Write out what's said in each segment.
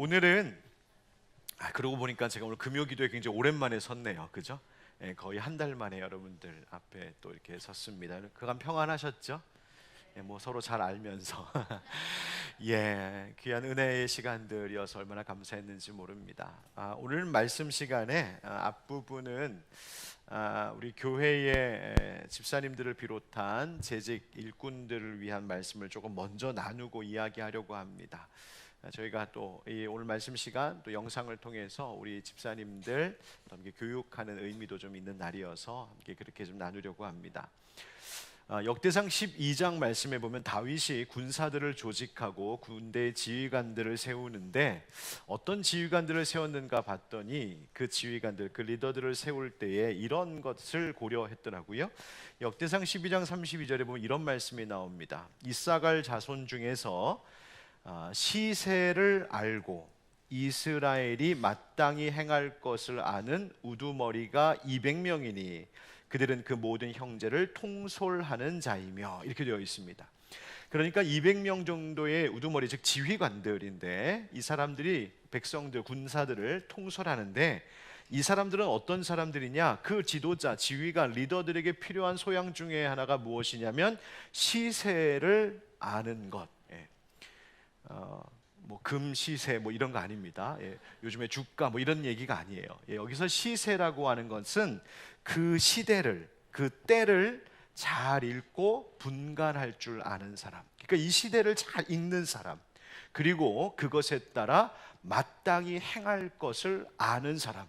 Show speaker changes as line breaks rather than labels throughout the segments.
오늘은 그러고 보니까 제가 오늘 금요기도에 굉장히 오랜만에 섰네요. 그죠? 거의 한 달 만에 여러분들 앞에 또 이렇게 섰습니다. 그간 평안하셨죠? 뭐 서로 잘 알면서 귀한 은혜의 시간들이어서 얼마나 감사했는지 모릅니다. 오늘 말씀 시간에 앞부분은 우리 교회의 집사님들을 비롯한 재직 일꾼들을 위한 말씀을 조금 먼저 나누고 이야기하려고 합니다. 저희가 또 오늘 말씀 시간 또 영상을 통해서 우리 집사님들 함께 교육하는 의미도 좀 있는 날이어서 함께 그렇게 좀 나누려고 합니다. 역대상 12장 말씀에 보면 다윗이 군사들을 조직하고 군대 지휘관들을 세우는데 어떤 지휘관들을 세웠는가 봤더니 그 지휘관들, 그 리더들을 세울 때에 이런 것을 고려했더라고요. 역대상 12장 32절에 보면 이런 말씀이 나옵니다. 이사갈 자손 중에서 시세를 알고 이스라엘이 마땅히 행할 것을 아는 우두머리가 200명이니 그들은 그 모든 형제를 통솔하는 자이며, 이렇게 되어 있습니다. 그러니까 200명 정도의 우두머리, 즉 지휘관들인데 이 사람들이 백성들, 군사들을 통솔하는데 이 사람들은 어떤 사람들이냐? 그 지도자, 지휘관, 리더들에게 필요한 소양 중에 하나가 무엇이냐면 시세를 아는 것. 뭐 금시세 뭐 이런 거 아닙니다. 요즘에 주가 뭐 이런 얘기가 아니에요. 여기서 시세라고 하는 것은 그 시대를, 그 때를 잘 읽고 분간할 줄 아는 사람. 그러니까 이 시대를 잘 읽는 사람, 그리고 그것에 따라 마땅히 행할 것을 아는 사람.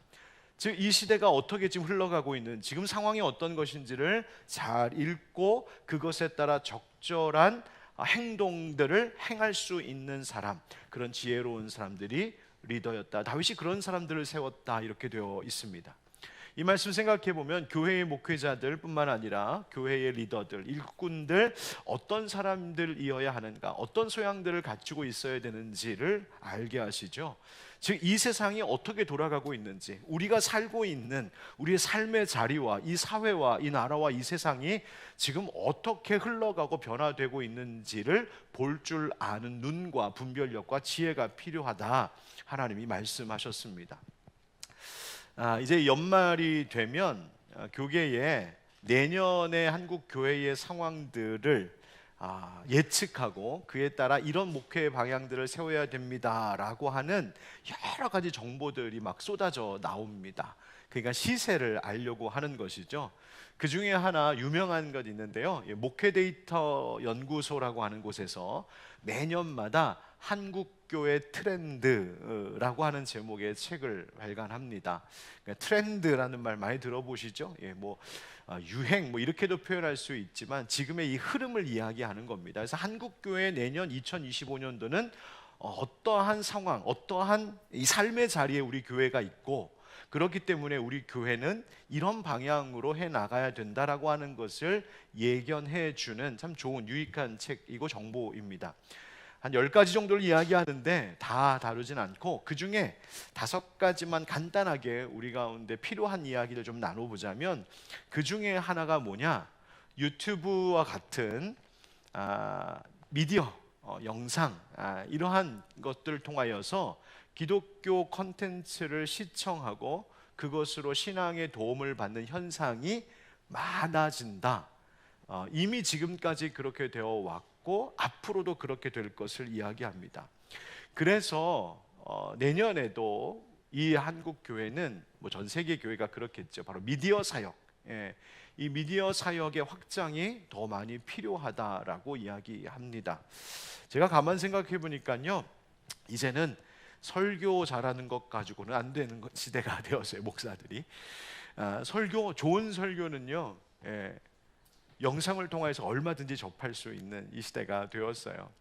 즉 이 시대가 어떻게 지금 흘러가고 있는, 지금 상황이 어떤 것인지를 잘 읽고 그것에 따라 적절한 행동들을 행할 수 있는 사람, 그런 지혜로운 사람들이 리더였다. 다윗이 그런 사람들을 세웠다, 이렇게 되어 있습니다. 이 말씀 생각해 보면 교회의 목회자들 뿐만 아니라 교회의 리더들, 일꾼들, 어떤 사람들이어야 하는가, 어떤 소양들을 갖추고 있어야 되는지를 알게 하시죠. 즉 이 세상이 어떻게 돌아가고 있는지, 우리가 살고 있는 우리의 삶의 자리와 이 사회와 이 나라와 이 세상이 지금 어떻게 흘러가고 변화되고 있는지를 볼 줄 아는 눈과 분별력과 지혜가 필요하다, 하나님이 말씀하셨습니다. 이제 연말이 되면 교계에 내년의 한국 교회의 상황들을 예측하고 그에 따라 이런 목회 방향들을 세워야 됩니다라고 하는 여러 가지 정보들이 막 쏟아져 나옵니다. 그러니까 시세를 알려고 하는 것이죠. 그 중에 하나 유명한 것 있는데요. 목회 데이터 연구소라고 하는 곳에서 매년마다 한국교회 트렌드라고 하는 제목의 책을 발간합니다. 그러니까 트렌드라는 말 많이 들어보시죠? 유행 뭐 이렇게도 표현할 수 있지만 지금의 이 흐름을 이야기하는 겁니다. 그래서 한국교회 내년 2025년도는 어떠한 상황, 어떠한 이 삶의 자리에 우리 교회가 있고, 그렇기 때문에 우리 교회는 이런 방향으로 해 나가야 된다라고 하는 것을 예견해 주는 참 좋은 유익한 책이고 정보입니다. 한 10가지 정도를 이야기하는데 다 다루진 않고 그 중에 5가지만 간단하게 우리 가운데 필요한 이야기를 좀 나눠보자면, 그 중에 하나가 뭐냐? 유튜브와 같은 미디어, 영상, 이러한 것들을 통하여서 기독교 콘텐츠를 시청하고 그것으로 신앙에 도움을 받는 현상이 많아진다. 이미 지금까지 그렇게 되어 왔고 앞으로도 그렇게 될 것을 이야기합니다. 그래서 내년에도 이 한국 교회는 뭐 전 세계 교회가 그렇겠죠. 바로 미디어 사역, 이 미디어 사역의 확장이 더 많이 필요하다라고 이야기합니다. 제가 가만 생각해 보니까요, 이제는 설교 잘하는 것 가지고는 안 되는 시대가 되었어요. 목사들이 설교, 좋은 설교는요, 영상을 통해서 얼마든지 접할 수 있는 이 시대가 되었어요.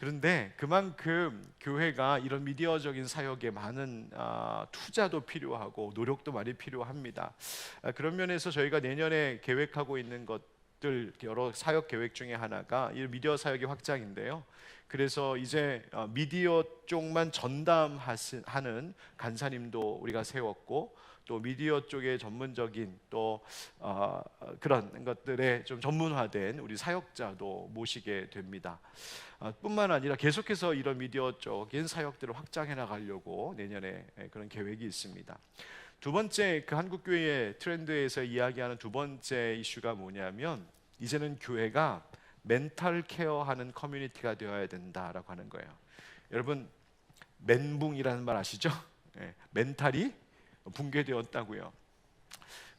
그런데 그만큼 교회가 이런 미디어적인 사역에 많은 투자도 필요하고 노력도 많이 필요합니다. 그런 면에서 저희가 내년에 계획하고 있는 것들, 여러 사역 계획 중에 하나가 이 미디어 사역의 확장인데요. 그래서 이제 미디어 쪽만 전담하는 간사님도 우리가 세웠고, 또 미디어 쪽에 전문적인 또 그런 것들에 좀 전문화된 우리 사역자도 모시게 됩니다. 뿐만 아니라 계속해서 이런 미디어 쪽인 사역들을 확장해 나가려고 내년에 그런 계획이 있습니다. 두 번째, 그 한국교회의 트렌드에서 이야기하는 두 번째 이슈가 뭐냐면, 이제는 교회가 멘탈 케어하는 커뮤니티가 되어야 된다라고 하는 거예요. 여러분, 멘붕이라는 말 아시죠? 멘탈이 붕괴되었다고요.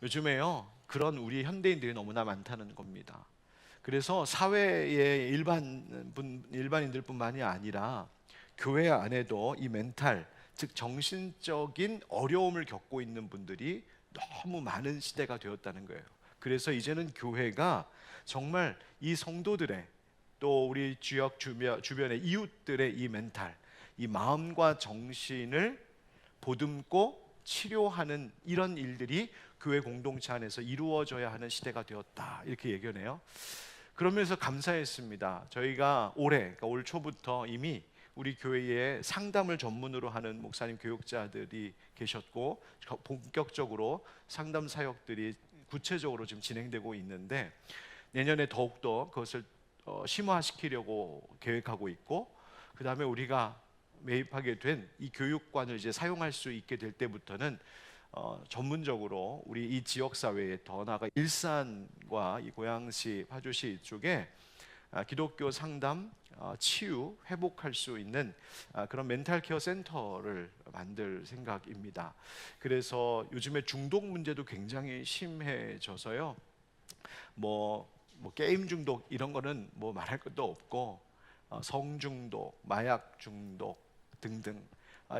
요즘에요, 그런 우리 현대인들이 너무나 많다는 겁니다. 그래서 사회의 일반인들뿐만이 아니라 교회 안에도 이 멘탈, 즉 정신적인 어려움을 겪고 있는 분들이 너무 많은 시대가 되었다는 거예요. 그래서 이제는 교회가 정말 이 성도들의, 또 우리 지역 주변의 이웃들의 이 멘탈, 이 마음과 정신을 보듬고 치료하는 이런 일들이 교회 공동체 안에서 이루어져야 하는 시대가 되었다, 이렇게 얘기하네요. 그러면서 감사했습니다. 저희가 올해, 그러니까 올 초부터 이미 우리 교회에 상담을 전문으로 하는 목사님 교육자들이 계셨고, 본격적으로 상담 사역들이 구체적으로 지금 진행되고 있는데, 내년에 더욱더 그것을 심화시키려고 계획하고 있고, 그 다음에 우리가 매입하게 된 이 교육관을 이제 사용할 수 있게 될 때부터는 전문적으로 우리 이 지역 사회에, 더 나아가 일산과 이 고양시, 파주시 쪽에 기독교 상담, 치유, 회복할 수 있는 그런 멘탈 케어 센터를 만들 생각입니다. 그래서 요즘에 중독 문제도 굉장히 심해져서요. 뭐 게임 중독 이런 거는 뭐 말할 것도 없고, 성중독, 마약 중독 등등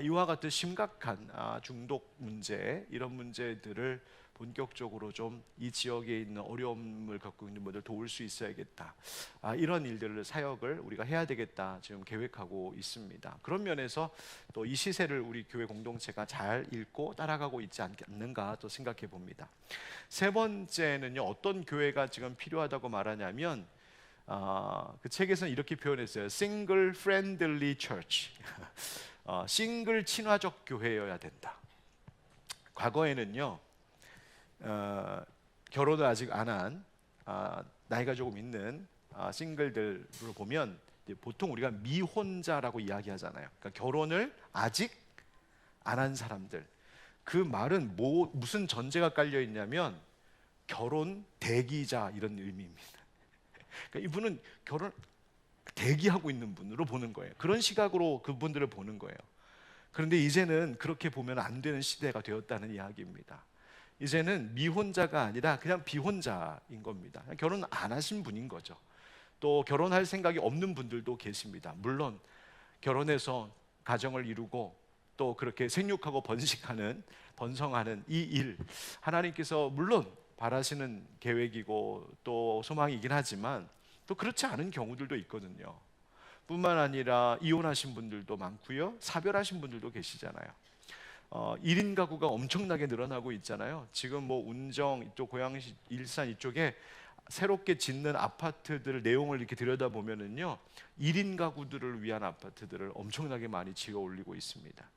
이와 같은 심각한 중독 문제, 이런 문제들을 본격적으로 좀 이 지역에 있는 어려움을 겪고 있는 분들 도울 수 있어야겠다, 이런 일들을, 사역을 우리가 해야 되겠다 지금 계획하고 있습니다. 그런 면에서 또 이 시세를 우리 교회 공동체가 잘 읽고 따라가고 있지 않는가 또 생각해 봅니다. 세 번째는요, 어떤 교회가 지금 필요하다고 말하냐면, 그 책에서는 이렇게 표현했어요. Single friendly church. 싱글 친화적 교회여야 된다. 과거에는요, 결혼을 아직 안 한 나이가 조금 있는 싱글들을 보면 보통 우리가 미혼자라고 이야기하잖아요. 그러니까 결혼을 아직 안 한 사람들. 그 말은 무슨 전제가 깔려 있냐면 결혼 대기자, 이런 의미입니다. 그러니까 이분은 결혼 대기하고 있는 분으로 보는 거예요. 그런 시각으로 그분들을 보는 거예요. 그런데 이제는 그렇게 보면 안 되는 시대가 되었다는 이야기입니다. 이제는 미혼자가 아니라 그냥 비혼자인 겁니다. 결혼 안 하신 분인 거죠. 또 결혼할 생각이 없는 분들도 계십니다. 물론 결혼해서 가정을 이루고 또 그렇게 생육하고 번성하는 이 일, 하나님께서 물론 바라시는 계획이고 또 소망이긴 하지만, 또 그렇지 않은 경우들도 있거든요. 뿐만 아니라 이혼하신 분들도 많고요, 사별하신 분들도 계시잖아요. 1인 가구가 엄청나게 늘어나고 있잖아요. 지금 뭐 운정 이쪽, 고양시, 일산 이쪽에 새롭게 짓는 아파트들 내용을 이렇게 들여다보면은요, 1인 가구들을 위한 아파트들을 엄청나게 많이 지어 올리고 있습니다.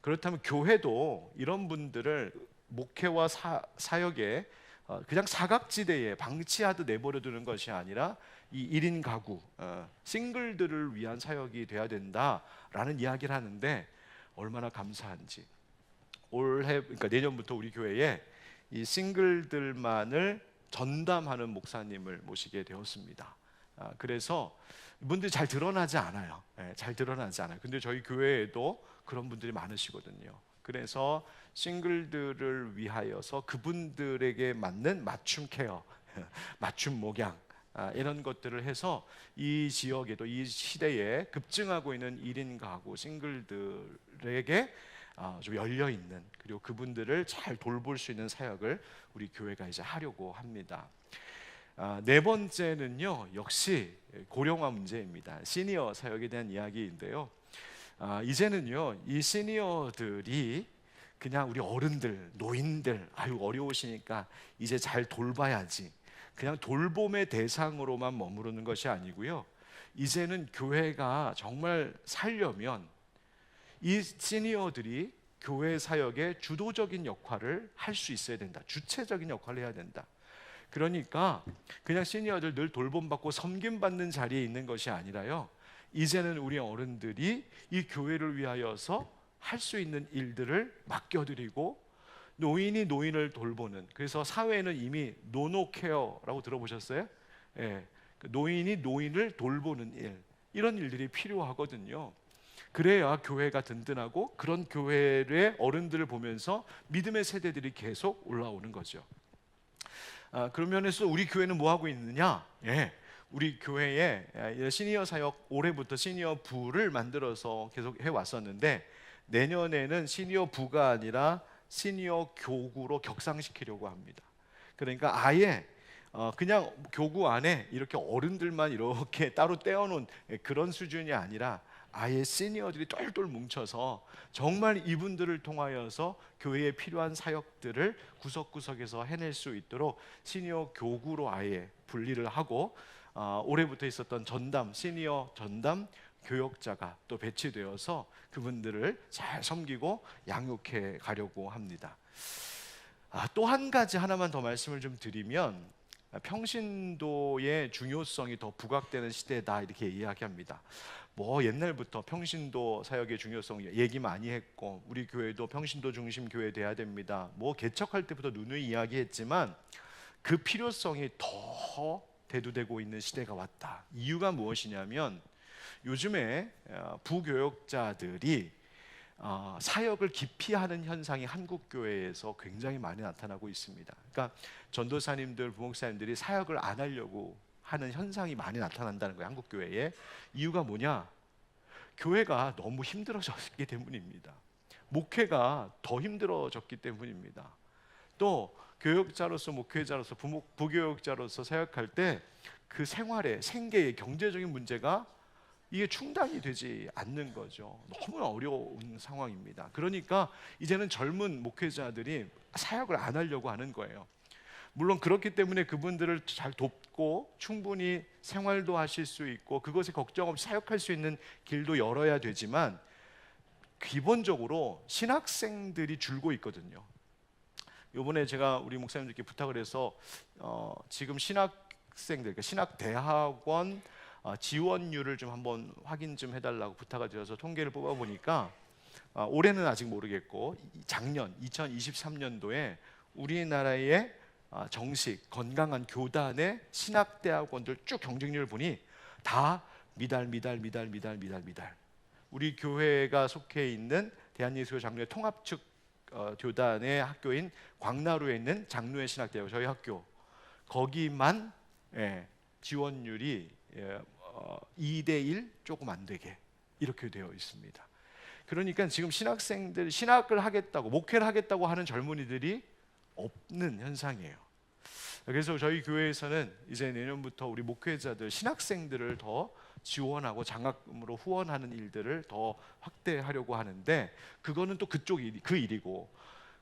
그렇다면 교회도 이런 분들을 목회와 사역에 그냥 사각지대에 방치하듯 내버려 두는 것이 아니라 이 1인 가구, 싱글들을 위한 사역이 돼야 된다라는 이야기를 하는데, 얼마나 감사한지. 올해, 그러니까 내년부터 우리 교회에 이 싱글들만을 전담하는 목사님을 모시게 되었습니다. 그래서 이분들이 잘 드러나지 않아요. 잘 드러나지 않아요. 근데 저희 교회에도 그런 분들이 많으시거든요. 그래서 싱글들을 위하여서 그분들에게 맞는 맞춤 케어, 맞춤 목양, 이런 것들을 해서 이 지역에도, 이 시대에 급증하고 있는 1인 가구 싱글들에게 좀 열려 있는, 그리고 그분들을 잘 돌볼 수 있는 사역을 우리 교회가 이제 하려고 합니다. 네 번째는요, 역시 고령화 문제입니다. 시니어 사역에 대한 이야기인데요. 이제는요, 이 시니어들이 그냥 우리 어른들, 노인들, 아유 어려우시니까 이제 잘 돌봐야지, 그냥 돌봄의 대상으로만 머무르는 것이 아니고요, 이제는 교회가 정말 살려면 이 시니어들이 교회 사역의 주도적인 역할을 할 수 있어야 된다. 주체적인 역할을 해야 된다. 그러니까 그냥 시니어들 늘 돌봄받고 섬김받는 자리에 있는 것이 아니라요, 이제는 우리 어른들이 이 교회를 위하여서 할 수 있는 일들을 맡겨드리고, 노인이 노인을 돌보는, 그래서 사회에는 이미 노노케어라고 들어보셨어요? 예, 노인이 노인을 돌보는 일, 이런 일들이 필요하거든요. 그래야 교회가 든든하고, 그런 교회의 어른들을 보면서 믿음의 세대들이 계속 올라오는 거죠. 그런 면에서 우리 교회는 뭐 하고 있느냐? 예, 우리 교회에 시니어 사역, 올해부터 시니어 부를 만들어서 계속 해왔었는데, 내년에는 시니어 부가 아니라 시니어 교구로 격상시키려고 합니다. 그러니까 아예 그냥 교구 안에 이렇게 어른들만 이렇게 따로 떼어놓은 그런 수준이 아니라, 아예 시니어들이 똘똘 뭉쳐서 정말 이분들을 통하여서 교회에 필요한 사역들을 구석구석에서 해낼 수 있도록 시니어 교구로 아예 분리를 하고, 올해부터 있었던 전담, 시니어 전담 교역자가 또 배치되어서 그분들을 잘 섬기고 양육해 가려고 합니다. 또 한 가지 하나만 더 말씀을 좀 드리면, 평신도의 중요성이 더 부각되는 시대다, 이렇게 이야기합니다. 뭐 옛날부터 평신도 사역의 중요성 얘기 많이 했고, 우리 교회도 평신도 중심 교회 돼야 됩니다, 뭐 개척할 때부터 누누이 이야기했지만, 그 필요성이 더 대두되고 있는 시대가 왔다. 이유가 무엇이냐면, 요즘에 부교역자들이 사역을 기피하는 현상이 한국 교회에서 굉장히 많이 나타나고 있습니다. 그러니까 전도사님들, 부목사님들이 사역을 안 하려고 하는 현상이 많이 나타난다는 거예요, 한국 교회에. 이유가 뭐냐? 교회가 너무 힘들어졌기 때문입니다. 목회가 더 힘들어졌기 때문입니다. 또 교역자로서, 목회자로서, 부교역자로서 사역할 때 그 생활의, 생계의, 경제적인 문제가 이게 충당이 되지 않는 거죠. 너무 어려운 상황입니다. 그러니까 이제는 젊은 목회자들이 사역을 안 하려고 하는 거예요. 물론 그렇기 때문에 그분들을 잘 돕고 충분히 생활도 하실 수 있고, 그것에 걱정 없이 사역할 수 있는 길도 열어야 되지만, 기본적으로 신학생들이 줄고 있거든요. 이번에 제가 우리 목사님들께 부탁을 해서 지금 신학생들, 그러니까 신학대학원 지원율을 좀 한번 확인 좀 해달라고 부탁을 드려서 통계를 뽑아보니까, 올해는 아직 모르겠고 작년 2023년도에 우리나라의 정식 건강한 교단의 신학대학원들 쭉 경쟁률을 보니 다 미달. 우리 교회가 속해 있는 대한예수교 장로회 통합측 교단의 학교인 광나루에 있는 장로회 신학대학원, 저희 학교, 거기만 지원율이 2대1 조금 안 되게 이렇게 되어 있습니다. 그러니까 지금 신학생들, 신학을 하겠다고, 목회를 하겠다고 하는 젊은이들이 없는 현상이에요. 그래서 저희 교회에서는 이제 내년부터 우리 목회자들, 신학생들을 더 지원하고 장학금으로 후원하는 일들을 더 확대하려고 하는데, 그거는 또 그쪽 그 일이고,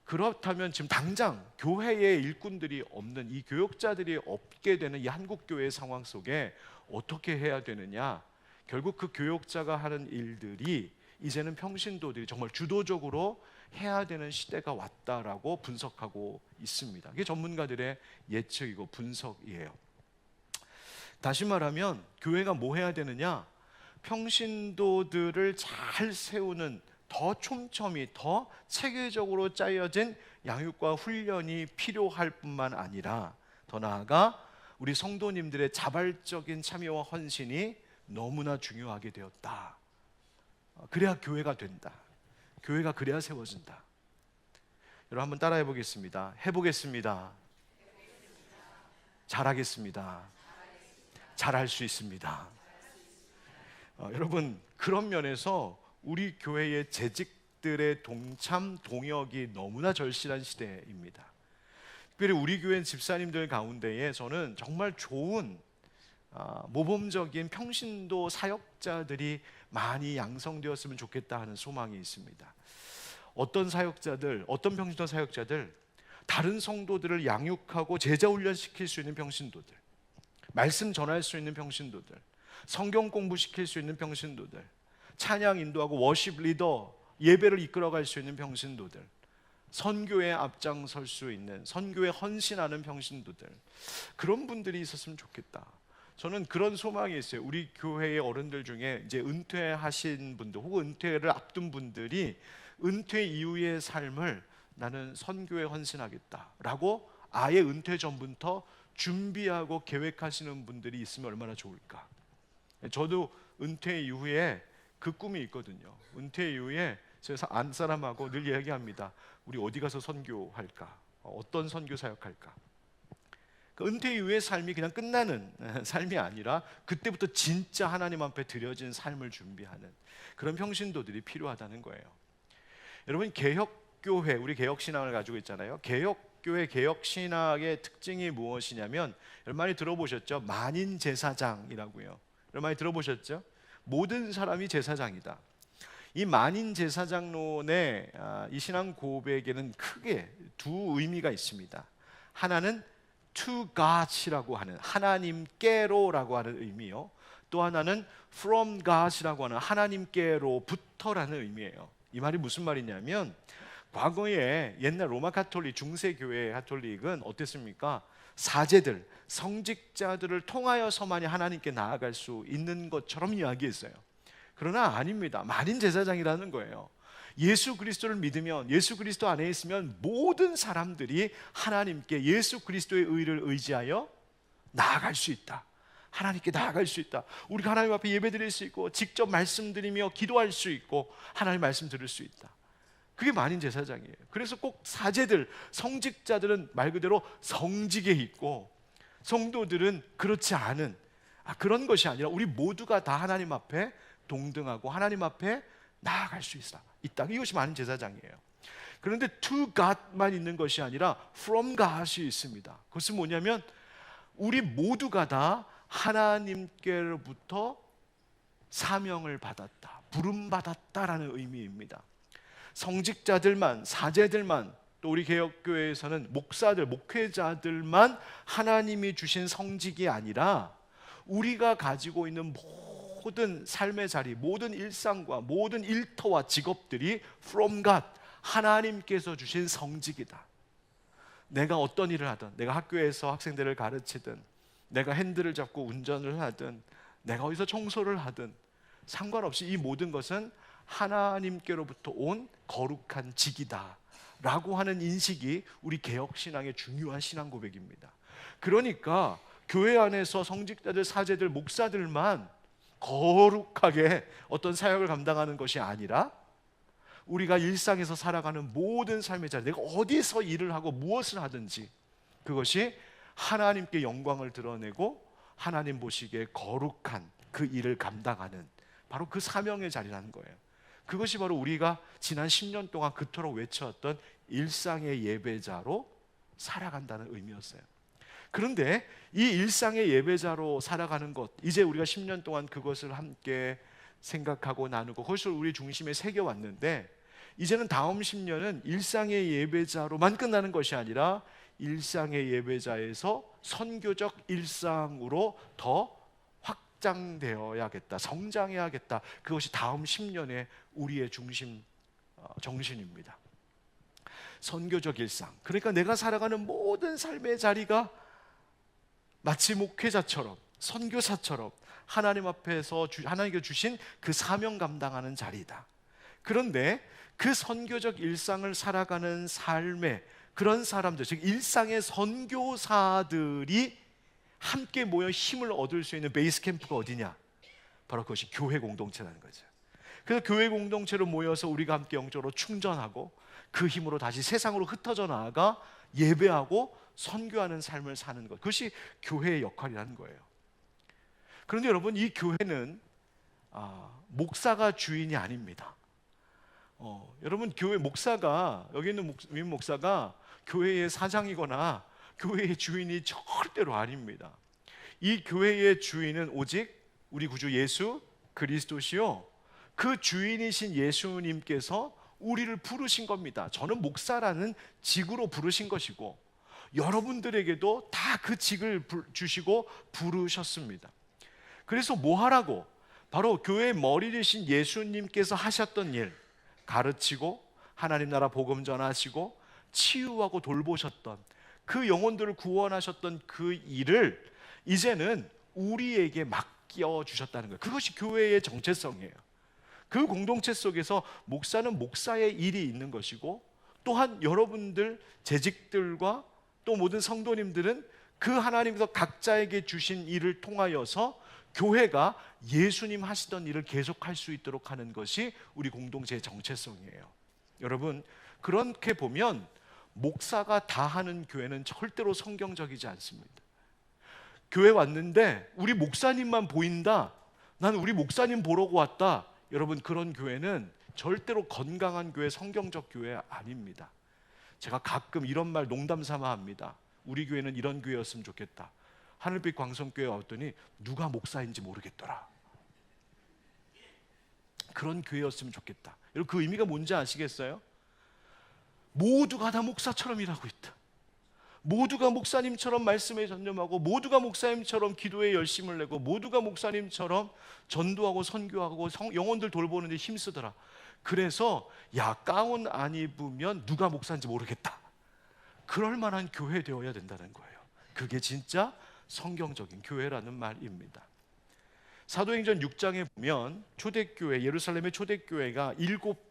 그렇다면 지금 당장 교회의 일꾼들이 없는, 이 교역자들이 없게 되는 이 한국 교회의 상황 속에 어떻게 해야 되느냐? 결국 그 교역자가 하는 일들이 이제는 평신도들이 정말 주도적으로 해야 되는 시대가 왔다라고 분석하고 있습니다. 이게 전문가들의 예측이고 분석이에요. 다시 말하면 교회가 뭐 해야 되느냐? 평신도들을 잘 세우는 더 촘촘히, 더 체계적으로 짜여진 양육과 훈련이 필요할 뿐만 아니라, 더 나아가 우리 성도님들의 자발적인 참여와 헌신이 너무나 중요하게 되었다. 그래야 교회가 된다. 교회가 그래야 세워진다. 여러분 한번 따라해 보겠습니다. 해보겠습니다. 잘하겠습니다. 잘할 수 있습니다. 여러분, 그런 면에서 우리 교회의 재직들의 동참, 동역이 너무나 절실한 시대입니다. 특별히 우리 교회 집사님들 가운데에 저는 정말 좋은 모범적인 평신도 사역자들이 많이 양성되었으면 좋겠다 하는 소망이 있습니다. 어떤 사역자들, 어떤 평신도 사역자들, 다른 성도들을 양육하고 제자 훈련시킬 수 있는 평신도들, 말씀 전할 수 있는 평신도들, 성경 공부시킬 수 있는 평신도들, 찬양 인도하고 워십 리더 예배를 이끌어갈 수 있는 평신도들, 선교에 앞장설 수 있는, 선교에 헌신하는 평신도들, 그런 분들이 있었으면 좋겠다. 저는 그런 소망이 있어요. 우리 교회의 어른들 중에 이제 은퇴하신 분들 혹은 은퇴를 앞둔 분들이 은퇴 이후의 삶을 나는 선교에 헌신하겠다라고 아예 은퇴 전부터 준비하고 계획하시는 분들이 있으면 얼마나 좋을까. 저도 은퇴 이후에 그 꿈이 있거든요. 은퇴 이후에 제가 안 사람하고 늘 이야기합니다. 우리 어디 가서 선교할까? 어떤 선교 사역할까? 그 은퇴 이후의 삶이 그냥 끝나는 삶이 아니라 그때부터 진짜 하나님 앞에 드려진 삶을 준비하는 그런 평신도들이 필요하다는 거예요. 여러분, 개혁교회, 우리 개혁신앙을 가지고 있잖아요. 개혁교회, 개혁신학의 특징이 무엇이냐면, 여러분 많이 들어보셨죠? 만인제사장이라고요. 여러분 많이 들어보셨죠? 모든 사람이 제사장이다. 이 만인제사장론의 이 신앙 고백에는 크게 두 의미가 있습니다. 하나는 to God이라고 하는, 하나님께로라고 하는 의미요. 또 하나는 from God이라고 하는, 하나님께로부터라는 의미예요. 이 말이 무슨 말이냐면, 과거에 옛날 로마 가톨릭, 중세교회 가톨릭은 어땠습니까? 사제들, 성직자들을 통하여서만이 하나님께 나아갈 수 있는 것처럼 이야기했어요. 그러나 아닙니다. 만인 제사장이라는 거예요. 예수 그리스도를 믿으면, 예수 그리스도 안에 있으면 모든 사람들이 하나님께 예수 그리스도의 의를 의지하여 나아갈 수 있다. 하나님께 나아갈 수 있다. 우리가 하나님 앞에 예배드릴 수 있고, 직접 말씀드리며 기도할 수 있고, 하나님 말씀 들을 수 있다. 그게 만인 제사장이에요. 그래서 꼭 사제들, 성직자들은 말 그대로 성직에 있고, 성도들은 그렇지 않은 그런 것이 아니라 우리 모두가 다 하나님 앞에 동등하고 하나님 앞에 나아갈 수 있다. 이것이 만인 제사장이에요. 그런데 to God만 있는 것이 아니라 from God이 있습니다. 그것은 뭐냐면, 우리 모두가 다 하나님께로부터 사명을 받았다, 부름받았다라는 의미입니다. 성직자들만, 사제들만, 또 우리 개혁교회에서는 목사들, 목회자들만 하나님이 주신 성직이 아니라 우리가 가지고 있는 모든 삶의 자리, 모든 일상과 모든 일터와 직업들이 from God, 하나님께서 주신 성직이다. 내가 어떤 일을 하든, 내가 학교에서 학생들을 가르치든, 내가 핸들을 잡고 운전을 하든, 내가 어디서 청소를 하든 상관없이 이 모든 것은 하나님께로부터 온 거룩한 직이다 라고 하는 인식이 우리 개혁신앙의 중요한 신앙 고백입니다. 그러니까 교회 안에서 성직자들, 사제들, 목사들만 거룩하게 어떤 사역을 감당하는 것이 아니라 우리가 일상에서 살아가는 모든 삶의 자리, 내가 어디서 일을 하고 무엇을 하든지 그것이 하나님께 영광을 드러내고 하나님 보시기에 거룩한 그 일을 감당하는 바로 그 사명의 자리라는 거예요. 그것이 바로 우리가 지난 10년 동안 그토록 외쳐왔던 일상의 예배자로 살아간다는 의미였어요. 그런데 이 일상의 예배자로 살아가는 것, 이제 우리가 10년 동안 그것을 함께 생각하고 나누고 그것을 우리 중심에 새겨왔는데, 이제는 다음 10년은 일상의 예배자로만 끝나는 것이 아니라 일상의 예배자에서 선교적 일상으로 더 확장되어야겠다, 성장해야겠다. 그것이 다음 10년의 우리의 중심 정신입니다. 선교적 일상, 그러니까 내가 살아가는 모든 삶의 자리가 마치 목회자처럼, 선교사처럼 하나님 앞에서 하나님께 주신 그 사명 감당하는 자리다. 그런데 그 선교적 일상을 살아가는 삶의 그런 사람들, 즉 일상의 선교사들이 함께 모여 힘을 얻을 수 있는 베이스 캠프가 어디냐? 바로 그것이 교회 공동체라는 거죠. 그래서 교회 공동체로 모여서 우리가 함께 영적으로 충전하고 그 힘으로 다시 세상으로 흩어져 나아가 예배하고 선교하는 삶을 사는 것, 그것이 교회의 역할이라는 거예요. 그런데 여러분, 이 교회는 목사가 주인이 아닙니다. 여러분, 교회 목사가, 여기 있는 위임 목사가 교회의 사장이거나 교회의 주인이 절대로 아닙니다. 이 교회의 주인은 오직 우리 구주 예수 그리스도시요, 그 주인이신 예수님께서 우리를 부르신 겁니다. 저는 목사라는 직으로 부르신 것이고 여러분들에게도 다 그 직을 주시고 부르셨습니다. 그래서 뭐 하라고? 바로 교회의 머리 되신 예수님께서 하셨던 일, 가르치고 하나님 나라 복음 전하시고 치유하고 돌보셨던 그 영혼들을 구원하셨던 그 일을 이제는 우리에게 맡겨 주셨다는 거예요. 그것이 교회의 정체성이에요. 그 공동체 속에서 목사는 목사의 일이 있는 것이고, 또한 여러분들 재직들과 또 모든 성도님들은 그 하나님께서 각자에게 주신 일을 통하여서 교회가 예수님 하시던 일을 계속할 수 있도록 하는 것이 우리 공동체의 정체성이에요. 여러분, 그렇게 보면 목사가 다 하는 교회는 절대로 성경적이지 않습니다. 교회 왔는데 우리 목사님만 보인다, 난 우리 목사님 보러고 왔다, 여러분, 그런 교회는 절대로 건강한 교회, 성경적 교회 아닙니다. 제가 가끔 이런 말 농담 삼아 합니다. 우리 교회는 이런 교회였으면 좋겠다. 하늘빛 광성교회 왔더니 누가 목사인지 모르겠더라. 그런 교회였으면 좋겠다. 여러분, 그 의미가 뭔지 아시겠어요? 모두가 다 목사처럼 일하고 있다. 모두가 목사님처럼 말씀에 전념하고, 모두가 목사님처럼 기도에 열심을 내고, 모두가 목사님처럼 전도하고 선교하고 영혼들 돌보는 데 힘쓰더라. 그래서 야, 가운 안 입으면 누가 목사인지 모르겠다. 그럴 만한 교회 되어야 된다는 거예요. 그게 진짜 성경적인 교회라는 말입니다. 사도행전 6장에 보면 초대교회, 예루살렘의 초대교회가 일곱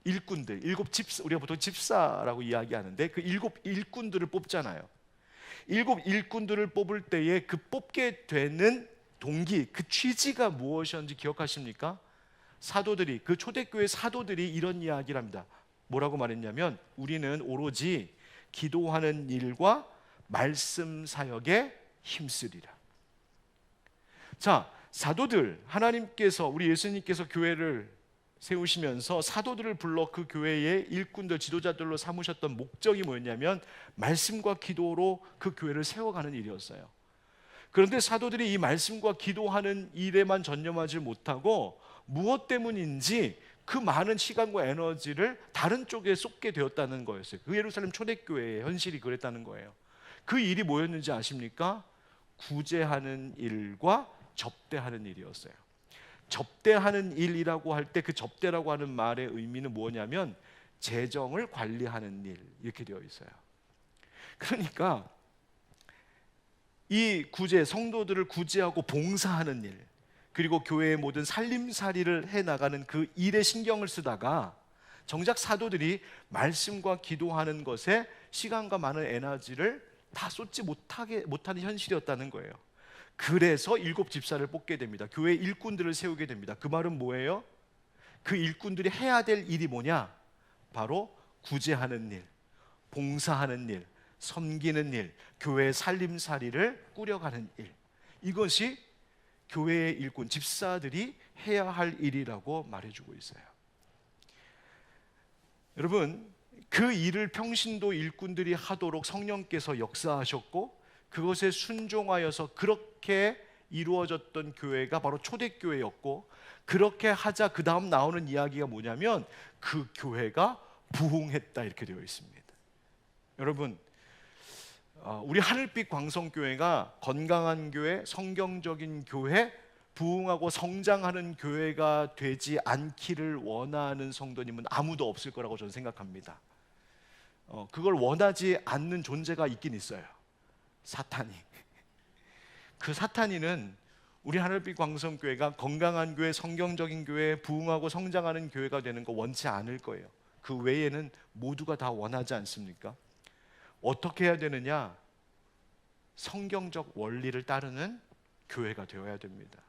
일꾼들, 일곱 집사, 우리가 보통 집사라고 이야기하는데 그 일곱 일꾼들을 뽑잖아요. 일곱 일꾼들을 뽑을 때에 그 뽑게 되는 동기, 그 취지가 무엇이었는지 기억하십니까? 사도들이, 그 초대교회 사도들이 이런 이야기를 합니다. 뭐라고 말했냐면, 우리는 오로지 기도하는 일과 말씀 사역에 힘쓰리라. 자, 사도들, 하나님께서, 우리 예수님께서 교회를 세우시면서 사도들을 불러 그 교회의 일꾼들, 지도자들로 삼으셨던 목적이 뭐였냐면 말씀과 기도로 그 교회를 세워가는 일이었어요. 그런데 사도들이 이 말씀과 기도하는 일에만 전념하지 못하고 무엇 때문인지 그 많은 시간과 에너지를 다른 쪽에 쏟게 되었다는 거였어요. 그 예루살렘 초대교회의 현실이 그랬다는 거예요. 그 일이 뭐였는지 아십니까? 구제하는 일과 접대하는 일이었어요. 접대하는 일이라고 할 때 그 접대라고 하는 말의 의미는 뭐냐면 재정을 관리하는 일, 이렇게 되어 있어요. 그러니까 이 구제, 성도들을 구제하고 봉사하는 일, 그리고 교회의 모든 살림살이를 해나가는 그 일에 신경을 쓰다가 정작 사도들이 말씀과 기도하는 것에 시간과 많은 에너지를 다 쏟지 못하는 현실이었다는 거예요. 그래서 일곱 집사를 뽑게 됩니다. 교회 일꾼들을 세우게 됩니다. 그 말은 뭐예요? 그 일꾼들이 해야 될 일이 뭐냐? 바로 구제하는 일, 봉사하는 일, 섬기는 일, 교회의 살림살이를 꾸려가는 일. 이것이 교회의 일꾼, 집사들이 해야 할 일이라고 말해주고 있어요. 여러분, 그 일을 평신도 일꾼들이 하도록 성령께서 역사하셨고, 그것에 순종하여서 그렇게 이루어졌던 교회가 바로 초대교회였고, 그렇게 하자 그 다음 나오는 이야기가 뭐냐면 그 교회가 부흥했다, 이렇게 되어 있습니다. 여러분, 우리 하늘빛 광성교회가 건강한 교회, 성경적인 교회, 부흥하고 성장하는 교회가 되지 않기를 원하는 성도님은 아무도 없을 거라고 저는 생각합니다. 그걸 원하지 않는 존재가 있긴 있어요. 사탄이. 그 사탄이는 우리 하늘빛 광성교회가 건강한 교회, 성경적인 교회, 부흥하고 성장하는 교회가 되는 거 원치 않을 거예요. 그 외에는 모두가 다 원하지 않습니까? 어떻게 해야 되느냐? 성경적 원리를 따르는 교회가 되어야 됩니다.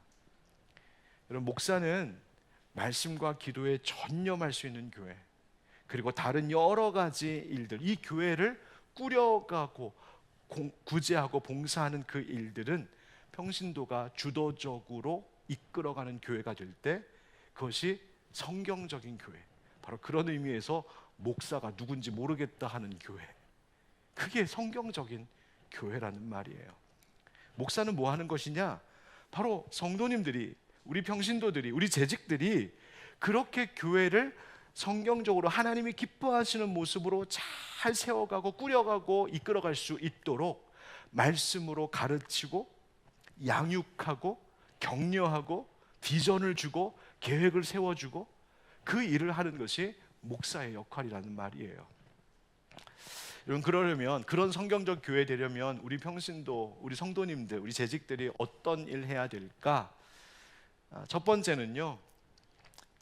여러분, 목사는 말씀과 기도에 전념할 수 있는 교회, 그리고 다른 여러 가지 일들, 이 교회를 꾸려가고 구제하고 봉사하는 그 일들은 평신도가 주도적으로 이끌어가는 교회가 될 때 그것이 성경적인 교회, 바로 그런 의미에서 목사가 누군지 모르겠다 하는 교회, 그게 성경적인 교회라는 말이에요. 목사는 뭐 하는 것이냐? 바로 성도님들이, 우리 평신도들이, 우리 재직들이 그렇게 교회를 성경적으로 하나님이 기뻐하시는 모습으로 잘 세워가고 꾸려가고 이끌어갈 수 있도록 말씀으로 가르치고 양육하고 격려하고 비전을 주고 계획을 세워주고, 그 일을 하는 것이 목사의 역할이라는 말이에요. 여러분, 그러려면, 그런 성경적 교회 되려면 우리 평신도, 우리 성도님들, 우리 재직들이 어떤 일 해야 될까? 첫 번째는요,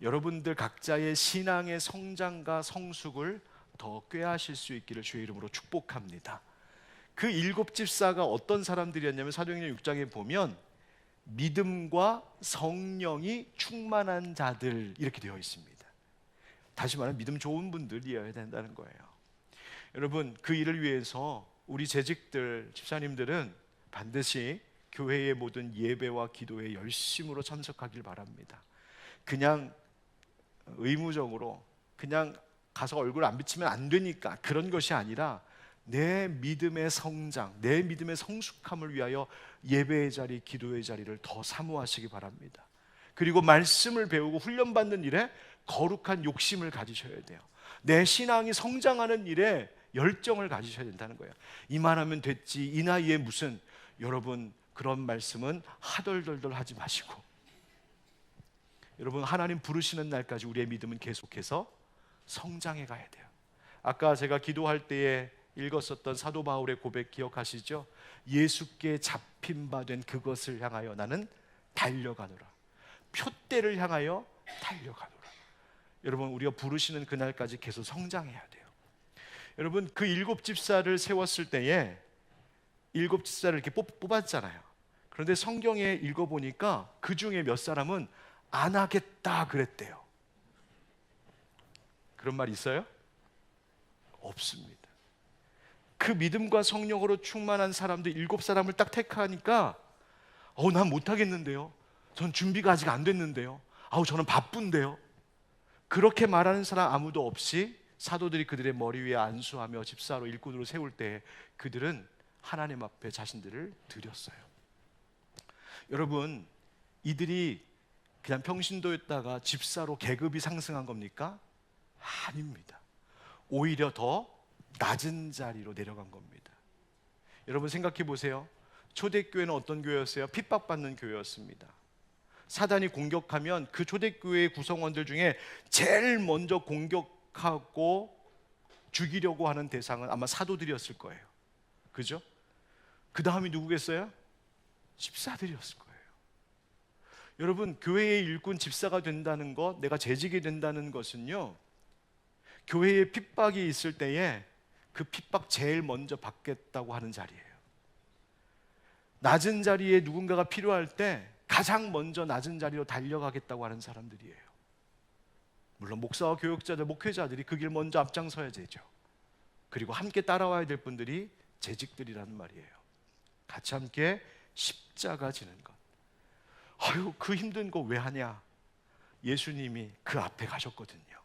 여러분들 각자의 신앙의 성장과 성숙을 더 꾀하실 수 있기를 주의 이름으로 축복합니다. 그 7 집사가 어떤 사람들이었냐면 사도행전 6장에 보면 믿음과 성령이 충만한 자들, 이렇게 되어 있습니다. 다시 말하면 믿음 좋은 분들이어야 된다는 거예요. 여러분, 그 일을 위해서 우리 재직들, 집사님들은 반드시 교회의 모든 예배와 기도에 열심으로 참석하길 바랍니다. 그냥 의무적으로 그냥 가서 얼굴 안 비치면 안 되니까 그런 것이 아니라 내 믿음의 성장, 내 믿음의 성숙함을 위하여 예배의 자리, 기도의 자리를 더 사모하시기 바랍니다. 그리고 말씀을 배우고 훈련받는 일에 거룩한 욕심을 가지셔야 돼요. 내 신앙이 성장하는 일에 열정을 가지셔야 된다는 거예요. 이만하면 됐지, 이 나이에 무슨, 여러분, 그런 말씀은 하덜덜덜 하지 마시고, 여러분, 하나님 부르시는 날까지 우리의 믿음은 계속해서 성장해 가야 돼요. 아까 제가 기도할 때에 읽었었던 사도 바울의 고백 기억하시죠? 예수께 잡힌 바 된 그것을 향하여 나는 달려가노라. 표대를 향하여 달려가노라. 여러분, 우리가 부르시는 그날까지 계속 성장해야 돼요. 여러분, 그 7 집사를 세웠을 때에 7 집사를 이렇게 뽑았잖아요. 그런데 성경에 읽어보니까 그 중에 몇 사람은 안 하겠다 그랬대요. 그런 말 있어요? 없습니다. 그 믿음과 성령으로 충만한 사람들 7 사람을 딱 택하니까 난 못하겠는데요, 전 준비가 아직 안 됐는데요, 저는 바쁜데요, 그렇게 말하는 사람 아무도 없이 사도들이 그들의 머리 위에 안수하며 집사로 일꾼으로 세울 때 그들은 하나님 앞에 자신들을 드렸어요. 여러분, 이들이 그냥 평신도였다가 집사로 계급이 상승한 겁니까? 아닙니다. 오히려 더 낮은 자리로 내려간 겁니다. 여러분, 생각해 보세요. 초대교회는 어떤 교회였어요? 핍박받는 교회였습니다. 사단이 공격하면 그 초대교회의 구성원들 중에 제일 먼저 공격하고 죽이려고 하는 대상은 아마 사도들이었을 거예요. 그죠? 그 다음이 누구겠어요? 집사들이었을 거예요. 여러분, 교회의 일꾼 집사가 된다는 것, 내가 재직이 된다는 것은요, 교회에 핍박이 있을 때에 그 핍박 제일 먼저 받겠다고 하는 자리예요. 낮은 자리에 누군가가 필요할 때 가장 먼저 낮은 자리로 달려가겠다고 하는 사람들이에요. 물론 목사와 교육자들, 목회자들이 그 길 먼저 앞장서야 되죠. 그리고 함께 따라와야 될 분들이 재직들이라는 말이에요. 같이 함께 십자가 지는 것. 그 힘든 거 왜 하냐? 예수님이 그 앞에 가셨거든요.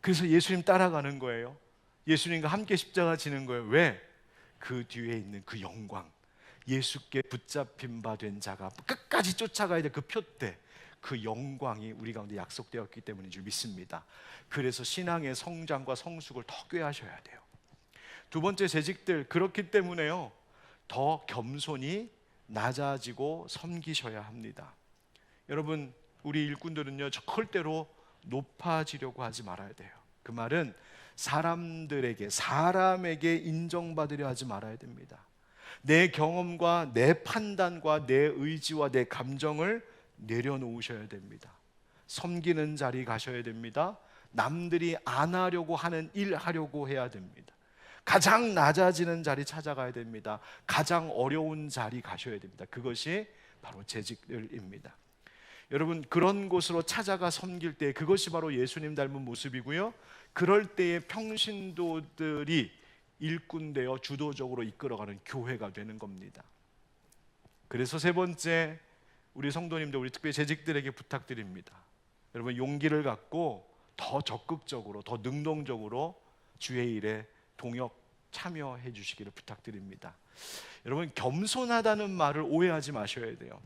그래서 예수님 따라가는 거예요. 예수님과 함께 십자가 지는 거예요. 왜? 그 뒤에 있는 그 영광, 예수께 붙잡힌 바 된 자가 끝까지 쫓아가야 될 그 표대, 그 영광이 우리 가운데 약속되었기 때문인 줄 믿습니다. 그래서 신앙의 성장과 성숙을 더 꾀하셔야 돼요. 두 번째, 재직들, 그렇기 때문에요, 더 겸손히 낮아지고 섬기셔야 합니다. 여러분, 우리 일꾼들은요, 절대로 높아지려고 하지 말아야 돼요. 그 말은 사람에게 인정받으려 하지 말아야 됩니다. 내 경험과 내 판단과 내 의지와 내 감정을 내려놓으셔야 됩니다. 섬기는 자리 가셔야 됩니다. 남들이 안 하려고 하는 일 하려고 해야 됩니다. 가장 낮아지는 자리 찾아가야 됩니다. 가장 어려운 자리 가셔야 됩니다. 그것이 바로 재직들입니다. 여러분, 그런 곳으로 찾아가 섬길 때 그것이 바로 예수님 닮은 모습이고요, 그럴 때에 평신도들이 일꾼되어 주도적으로 이끌어가는 교회가 되는 겁니다. 그래서 세 번째, 우리 성도님들, 우리 특별히 재직들에게 부탁드립니다. 여러분, 용기를 갖고 더 적극적으로, 더 능동적으로 주의 일에 동역 참여해 주시기를 부탁드립니다. 여러분, 겸손하다는 말을 오해하지 마셔야 돼요.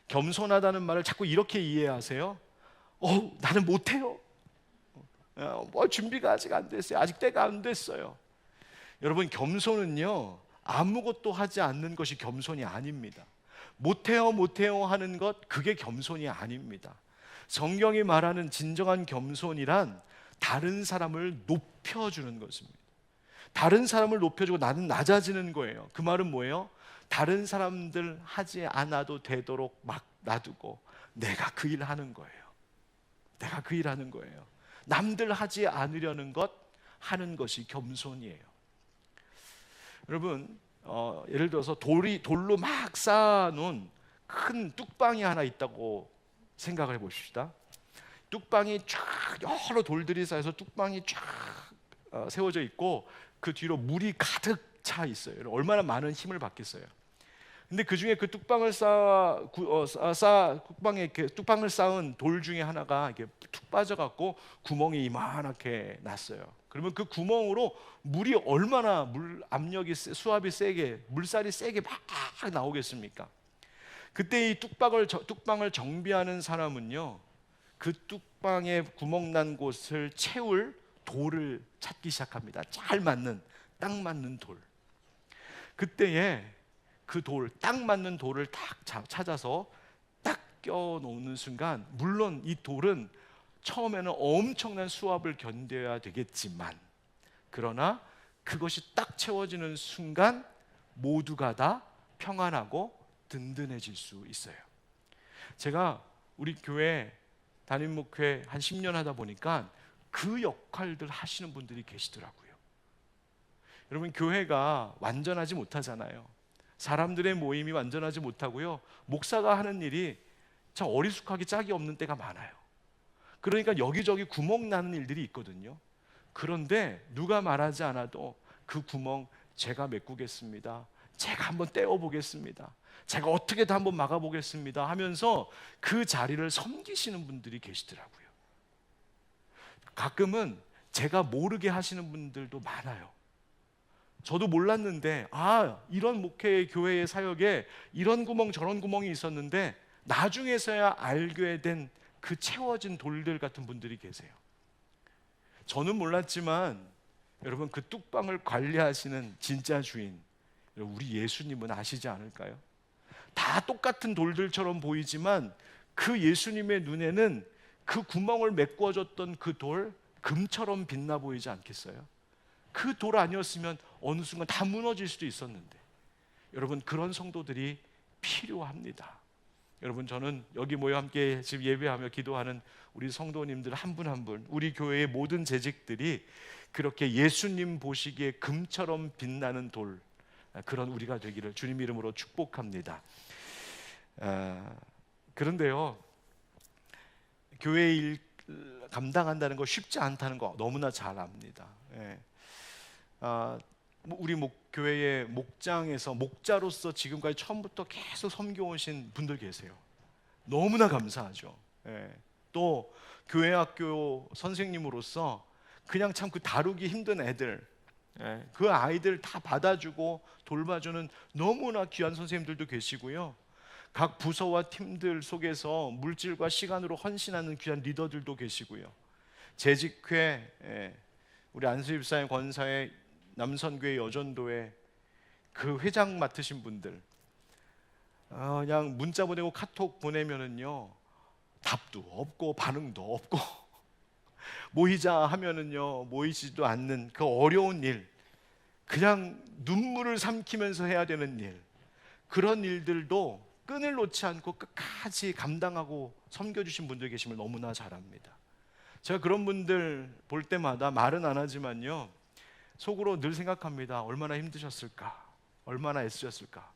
겸손하다는 말을 자꾸 이렇게 이해하세요. 나는 못해요. 준비가 아직 안 됐어요. 아직 때가 안 됐어요. 여러분, 겸손은요, 아무것도 하지 않는 것이 겸손이 아닙니다. 못해요 하는 것, 그게 겸손이 아닙니다. 성경이 말하는 진정한 겸손이란 다른 사람을 높여주는 것입니다. 다른 사람을 높여주고 나는 낮아지는 거예요. 그 말은 뭐예요? 다른 사람들 하지 않아도 되도록 막 놔두고 내가 그 일 하는 거예요. 내가 그 일 하는 거예요. 남들 하지 않으려는 것 하는 것이 겸손이에요. 여러분, 예를 들어서 돌로 막 쌓아놓은 큰 뚝방이 하나 있다고 생각을 해봅시다. 뚝방이 쫙 여러 돌들이 쌓여서 뚝방이 쫙 세워져 있고 그 뒤로 물이 가득 차 있어요. 얼마나 많은 힘을 받겠어요. 근데 그 중에 그 뚝방을 뚝방을 쌓은 돌 중에 하나가 이렇게 툭 빠져갖고 구멍이 이만하게 났어요. 그러면 그 구멍으로 물이 얼마나 수압이 세게, 물살이 세게 막 나오겠습니까? 그때 이 뚝방을 정비하는 사람은요, 그 뚝방에 구멍 난 곳을 채울 돌을 찾기 시작합니다. 딱 맞는 돌. 그때에 그 딱 맞는 돌을 딱 찾아서 딱 껴놓는 순간, 물론 이 돌은 처음에는 엄청난 수압을 견뎌야 되겠지만, 그러나 그것이 딱 채워지는 순간 모두가 다 평안하고 든든해질 수 있어요. 제가 우리 교회 담임 목회 한 10년 하다 보니까 그 역할들 하시는 분들이 계시더라고요. 여러분, 교회가 완전하지 못하잖아요. 사람들의 모임이 완전하지 못하고요, 목사가 하는 일이 참 어리숙하기 짝이 없는 때가 많아요. 그러니까 여기저기 구멍 나는 일들이 있거든요. 그런데 누가 말하지 않아도 그 구멍 제가 메꾸겠습니다, 제가 한번 떼어보겠습니다, 제가 어떻게든 한번 막아보겠습니다 하면서 그 자리를 섬기시는 분들이 계시더라고요. 가끔은 제가 모르게 하시는 분들도 많아요. 저도 몰랐는데 이런 목회의 교회의 사역에 이런 구멍 저런 구멍이 있었는데 나중에서야 알게 된 그 채워진 돌들 같은 분들이 계세요. 저는 몰랐지만 여러분, 그 뚝방을 관리하시는 진짜 주인, 우리 예수님은 아시지 않을까요? 다 똑같은 돌들처럼 보이지만 그 예수님의 눈에는 그 구멍을 메꿔줬던 그 돌, 금처럼 빛나 보이지 않겠어요? 그 돌 아니었으면 어느 순간 다 무너질 수도 있었는데, 여러분, 그런 성도들이 필요합니다. 여러분, 저는 여기 모여 함께 지금 예배하며 기도하는 우리 성도님들 한 분 한 분, 우리 교회의 모든 재직들이 그렇게 예수님 보시기에 금처럼 빛나는 돌, 그런 우리가 되기를 주님 이름으로 축복합니다. 그런데요, 교회 일 감당한다는 거 쉽지 않다는 거 너무나 잘 압니다. 우리 교회의 목장에서 목자로서 지금까지 처음부터 계속 섬겨오신 분들 계세요. 너무나 감사하죠. 또 교회 학교 선생님으로서 그냥 참 그 다루기 힘든 애들, 그 아이들 다 받아주고 돌봐주는 너무나 귀한 선생님들도 계시고요, 각 부서와 팀들 속에서 물질과 시간으로 헌신하는 귀한 리더들도 계시고요, 재직회, 우리 안수집사의 권사의 남선교회 여전도회 그 회장 맡으신 분들, 그냥 문자 보내고 카톡 보내면은요 답도 없고 반응도 없고 모이자 하면은요 모이지도 않는 그 어려운 일, 그냥 눈물을 삼키면서 해야 되는 일, 그런 일들도 끈을 놓지 않고 끝까지 감당하고 섬겨주신 분들 계시면 너무나 잘 압니다. 제가 그런 분들 볼 때마다 말은 안 하지만요, 속으로 늘 생각합니다. 얼마나 힘드셨을까, 얼마나 애쓰셨을까.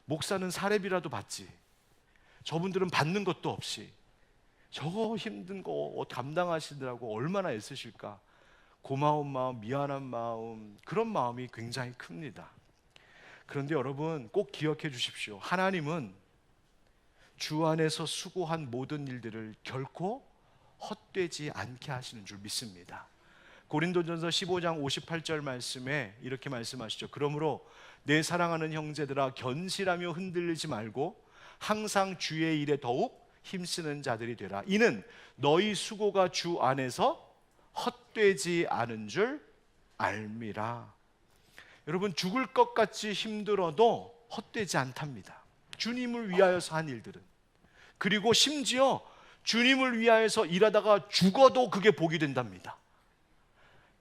목사는 사례비라도 받지, 저분들은 받는 것도 없이 저거 힘든 거 감당하시느라고 얼마나 애쓰실까. 고마운 마음, 미안한 마음, 그런 마음이 굉장히 큽니다. 그런데 여러분, 꼭 기억해 주십시오. 하나님은 주 안에서 수고한 모든 일들을 결코 헛되지 않게 하시는 줄 믿습니다. 고린도전서 15장 58절 말씀에 이렇게 말씀하시죠. 그러므로 내 사랑하는 형제들아, 견실하며 흔들리지 말고 항상 주의 일에 더욱 힘쓰는 자들이 되라. 이는 너희 수고가 주 안에서 헛되지 않은 줄 알미라. 여러분, 죽을 것 같이 힘들어도 헛되지 않답니다. 주님을 위하여서 한 일들은. 그리고 심지어 주님을 위하여서 일하다가 죽어도 그게 복이 된답니다.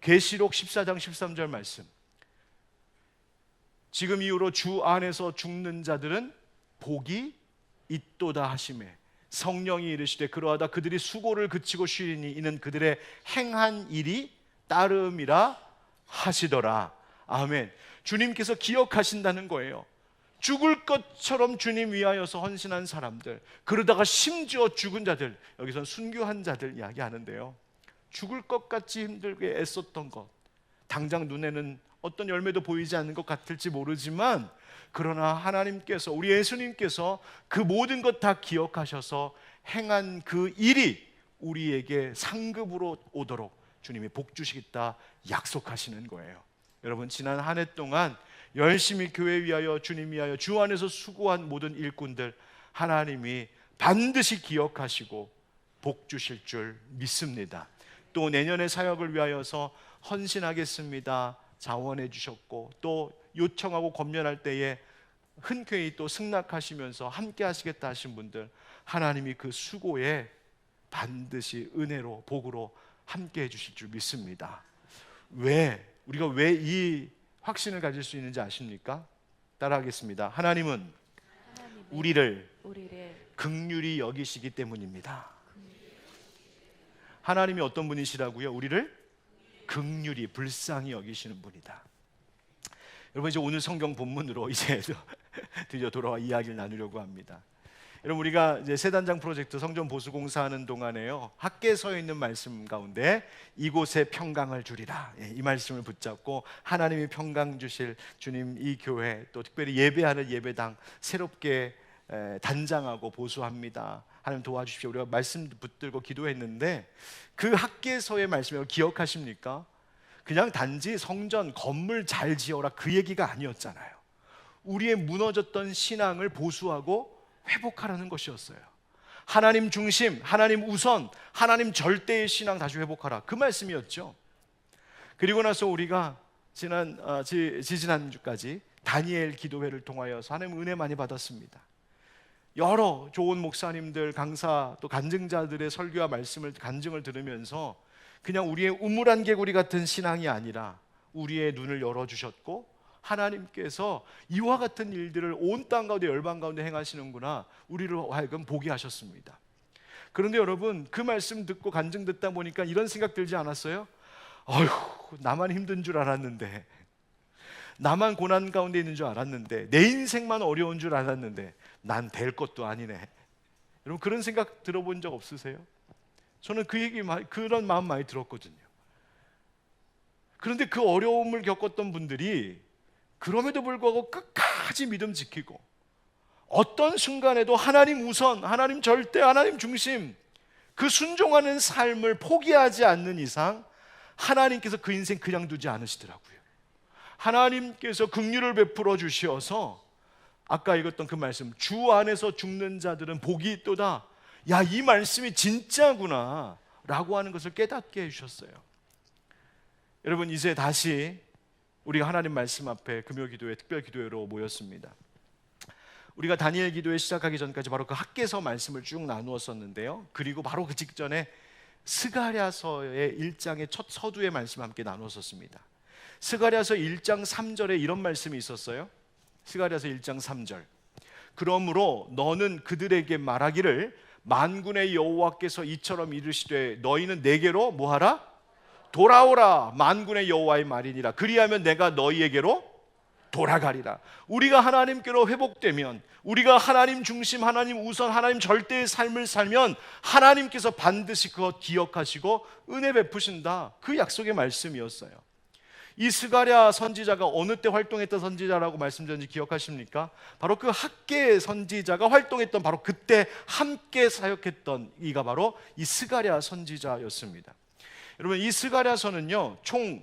계시록 14장 13절 말씀. 지금 이후로 주 안에서 죽는 자들은 복이 있도다 하시매 성령이 이르시되 그러하다 그들이 수고를 그치고 쉬리니 이는 그들의 행한 일이 따름이라 하시더라. 아멘. 주님께서 기억하신다는 거예요. 죽을 것처럼 주님 위하여서 헌신한 사람들, 그러다가 심지어 죽은 자들, 여기서 순교한 자들 이야기하는데요. 죽을 것 같이 힘들게 애썼던 것, 당장 눈에는 어떤 열매도 보이지 않는 것 같을지 모르지만 그러나 하나님께서, 우리 예수님께서 그 모든 것 다 기억하셔서 행한 그 일이 우리에게 상급으로 오도록 주님이 복 주시겠다 약속하시는 거예요. 여러분, 지난 한 해 동안 열심히 교회 위하여, 주님 위하여 주 안에서 수고한 모든 일꾼들 하나님이 반드시 기억하시고 복 주실 줄 믿습니다. 또 내년의 사역을 위하여서 헌신하겠습니다 자원해 주셨고, 또 요청하고 권면할 때에 흔쾌히 또 승낙하시면서 함께 하시겠다 하신 분들, 하나님이 그 수고에 반드시 은혜로, 복으로 함께 해주실 줄 믿습니다. 우리가 왜 이 확신을 가질 수 있는지 아십니까? 따라하겠습니다. 하나님은 우리를 긍휼히 여기시기 때문입니다. 하나님이 어떤 분이시라고요? 우리를 긍휼히, 불쌍히 여기시는 분이다. 여러분, 이제 오늘 성경 본문으로 이제 드디어 돌아와 이야기를 나누려고 합니다. 여러분, 우리가 이제 세단장 프로젝트 성전 보수 공사하는 동안에요, 학계서에 있는 말씀 가운데 이곳에 평강을 주리라, 이 말씀을 붙잡고 하나님이 평강 주실 주님, 이 교회, 또 특별히 예배하는 예배당 새롭게 단장하고 보수합니다. 하나님 도와주십시오. 우리가 말씀 붙들고 기도했는데 그 학계서의 말씀을 기억하십니까? 그냥 단지 성전 건물 잘 지어라 그 얘기가 아니었잖아요. 우리의 무너졌던 신앙을 보수하고 회복하라는 것이었어요. 하나님 중심, 하나님 우선, 하나님 절대의 신앙 다시 회복하라, 그 말씀이었죠. 그리고 나서 우리가 지지난주까지 다니엘 기도회를 통하여서 하나님 은혜 많이 받았습니다. 여러 좋은 목사님들, 강사, 또 간증자들의 설교와 말씀을, 간증을 들으면서 그냥 우리의 우물안 개구리 같은 신앙이 아니라 우리의 눈을 열어주셨고, 하나님께서 이와 같은 일들을 온 땅 가운데, 열방 가운데 행하시는구나, 우리를 하여금 보게 하셨습니다. 그런데 여러분, 그 말씀 듣고 간증 듣다 보니까 이런 생각 들지 않았어요? 어휴, 나만 힘든 줄 알았는데, 나만 고난 가운데 있는 줄 알았는데, 내 인생만 어려운 줄 알았는데 난 될 것도 아니네. 여러분, 그런 생각 들어본 적 없으세요? 저는 그런 마음 많이 들었거든요. 그런데 그 어려움을 겪었던 분들이 그럼에도 불구하고 끝까지 믿음 지키고, 어떤 순간에도 하나님 우선, 하나님 절대, 하나님 중심, 그 순종하는 삶을 포기하지 않는 이상 하나님께서 그 인생 그냥 두지 않으시더라고요. 하나님께서 긍휼을 베풀어 주셔서 아까 읽었던 그 말씀, 주 안에서 죽는 자들은 복이 있도다, 야, 이 말씀이 진짜구나 라고 하는 것을 깨닫게 해주셨어요. 여러분, 이제 다시 우리가 하나님 말씀 앞에 금요기도회, 특별기도회로 모였습니다. 우리가 다니엘 기도회 시작하기 전까지 바로 그 학계서 말씀을 쭉 나누었었는데요, 그리고 바로 그 직전에 스가랴서의 1장의 첫 서두의 말씀 함께 나누었었습니다. 스가랴서 1장 3절에 이런 말씀이 있었어요. 스가랴서 1장 3절. 그러므로 너는 그들에게 말하기를 만군의 여호와께서 이처럼 이르시되 너희는 내게로 뭐하라? 돌아오라. 만군의 여호와의 말이니라. 그리하면 내가 너희에게로 돌아가리라. 우리가 하나님께로 회복되면, 우리가 하나님 중심, 하나님 우선, 하나님 절대의 삶을 살면 하나님께서 반드시 그것 기억하시고 은혜 베푸신다, 그 약속의 말씀이었어요. 이 스가랴 선지자가 어느 때 활동했던 선지자라고 말씀드렸는지 기억하십니까? 바로 그 학계 선지자가 활동했던, 바로 그때 함께 사역했던 이가 바로 이 스가랴 선지자였습니다. 여러분, 이 스가랴서는요 총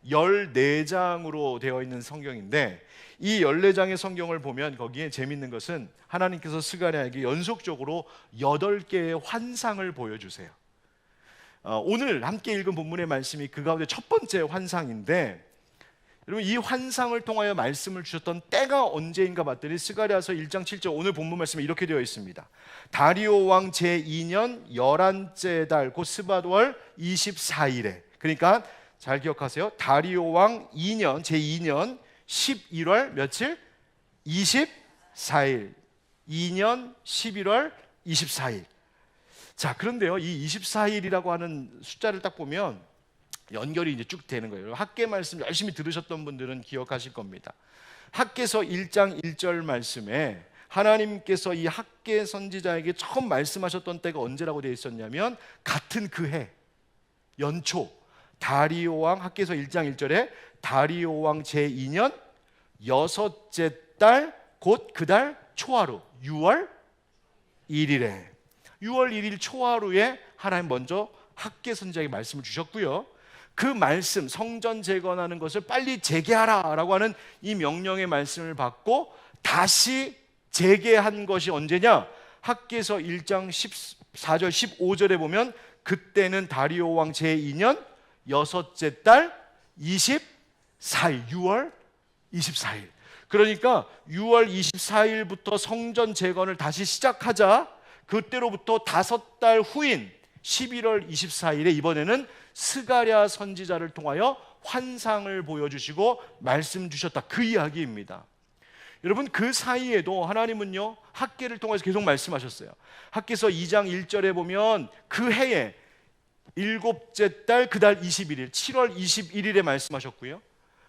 14장으로 되어 있는 성경인데, 이 14장의 성경을 보면 거기에 재미있는 것은 하나님께서 스가랴에게 연속적으로 8개의 환상을 보여주세요. 오늘 함께 읽은 본문의 말씀이 그 가운데 첫 번째 환상인데, 여러분, 이 환상을 통하여 말씀을 주셨던 때가 언제인가 봤더니 스가랴서 1장 7절, 오늘 본문 말씀에 이렇게 되어 있습니다. 다리오 왕 제2년 11째 달 곧 스밧월 24일에, 그러니까 잘 기억하세요. 다리오 왕 2년 제2년 11월 며칠? 24일. 2년 11월 24일. 자, 그런데요, 이 24일이라고 하는 숫자를 딱 보면 연결이 이제 쭉 되는 거예요. 학계 말씀 열심히 들으셨던 분들은 기억하실 겁니다. 학계서 1장 1절 말씀에 하나님께서 이 학계 선지자에게 처음 말씀하셨던 때가 언제라고 되어 있었냐면 같은 그 해 연초 다리오 왕, 학계서 1장 1절에 다리오 왕 제2년 6째 달 곧 그 달 초하루 6월 1일에 6월 1일 초하루에 하나님 먼저 학계 선지자에게 말씀을 주셨고요. 그 말씀, 성전 재건하는 것을 빨리 재개하라 라고 하는 이 명령의 말씀을 받고 다시 재개한 것이 언제냐? 학계서 1장 14절 15절에 보면 그때는 다리오 왕 제2년 6째 달 24일 6월 24일. 그러니까 6월 24일부터 성전 재건을 다시 시작하자 그때로부터 5달 후인 11월 24일에 이번에는 스가랴 선지자를 통하여 환상을 보여주시고 말씀 주셨다, 그 이야기입니다. 여러분, 그 사이에도 하나님은요 학계를 통해서 계속 말씀하셨어요. 학계서 2장 1절에 보면 그 해에 7째 달 그 달 21일 7월 21일에 말씀하셨고요.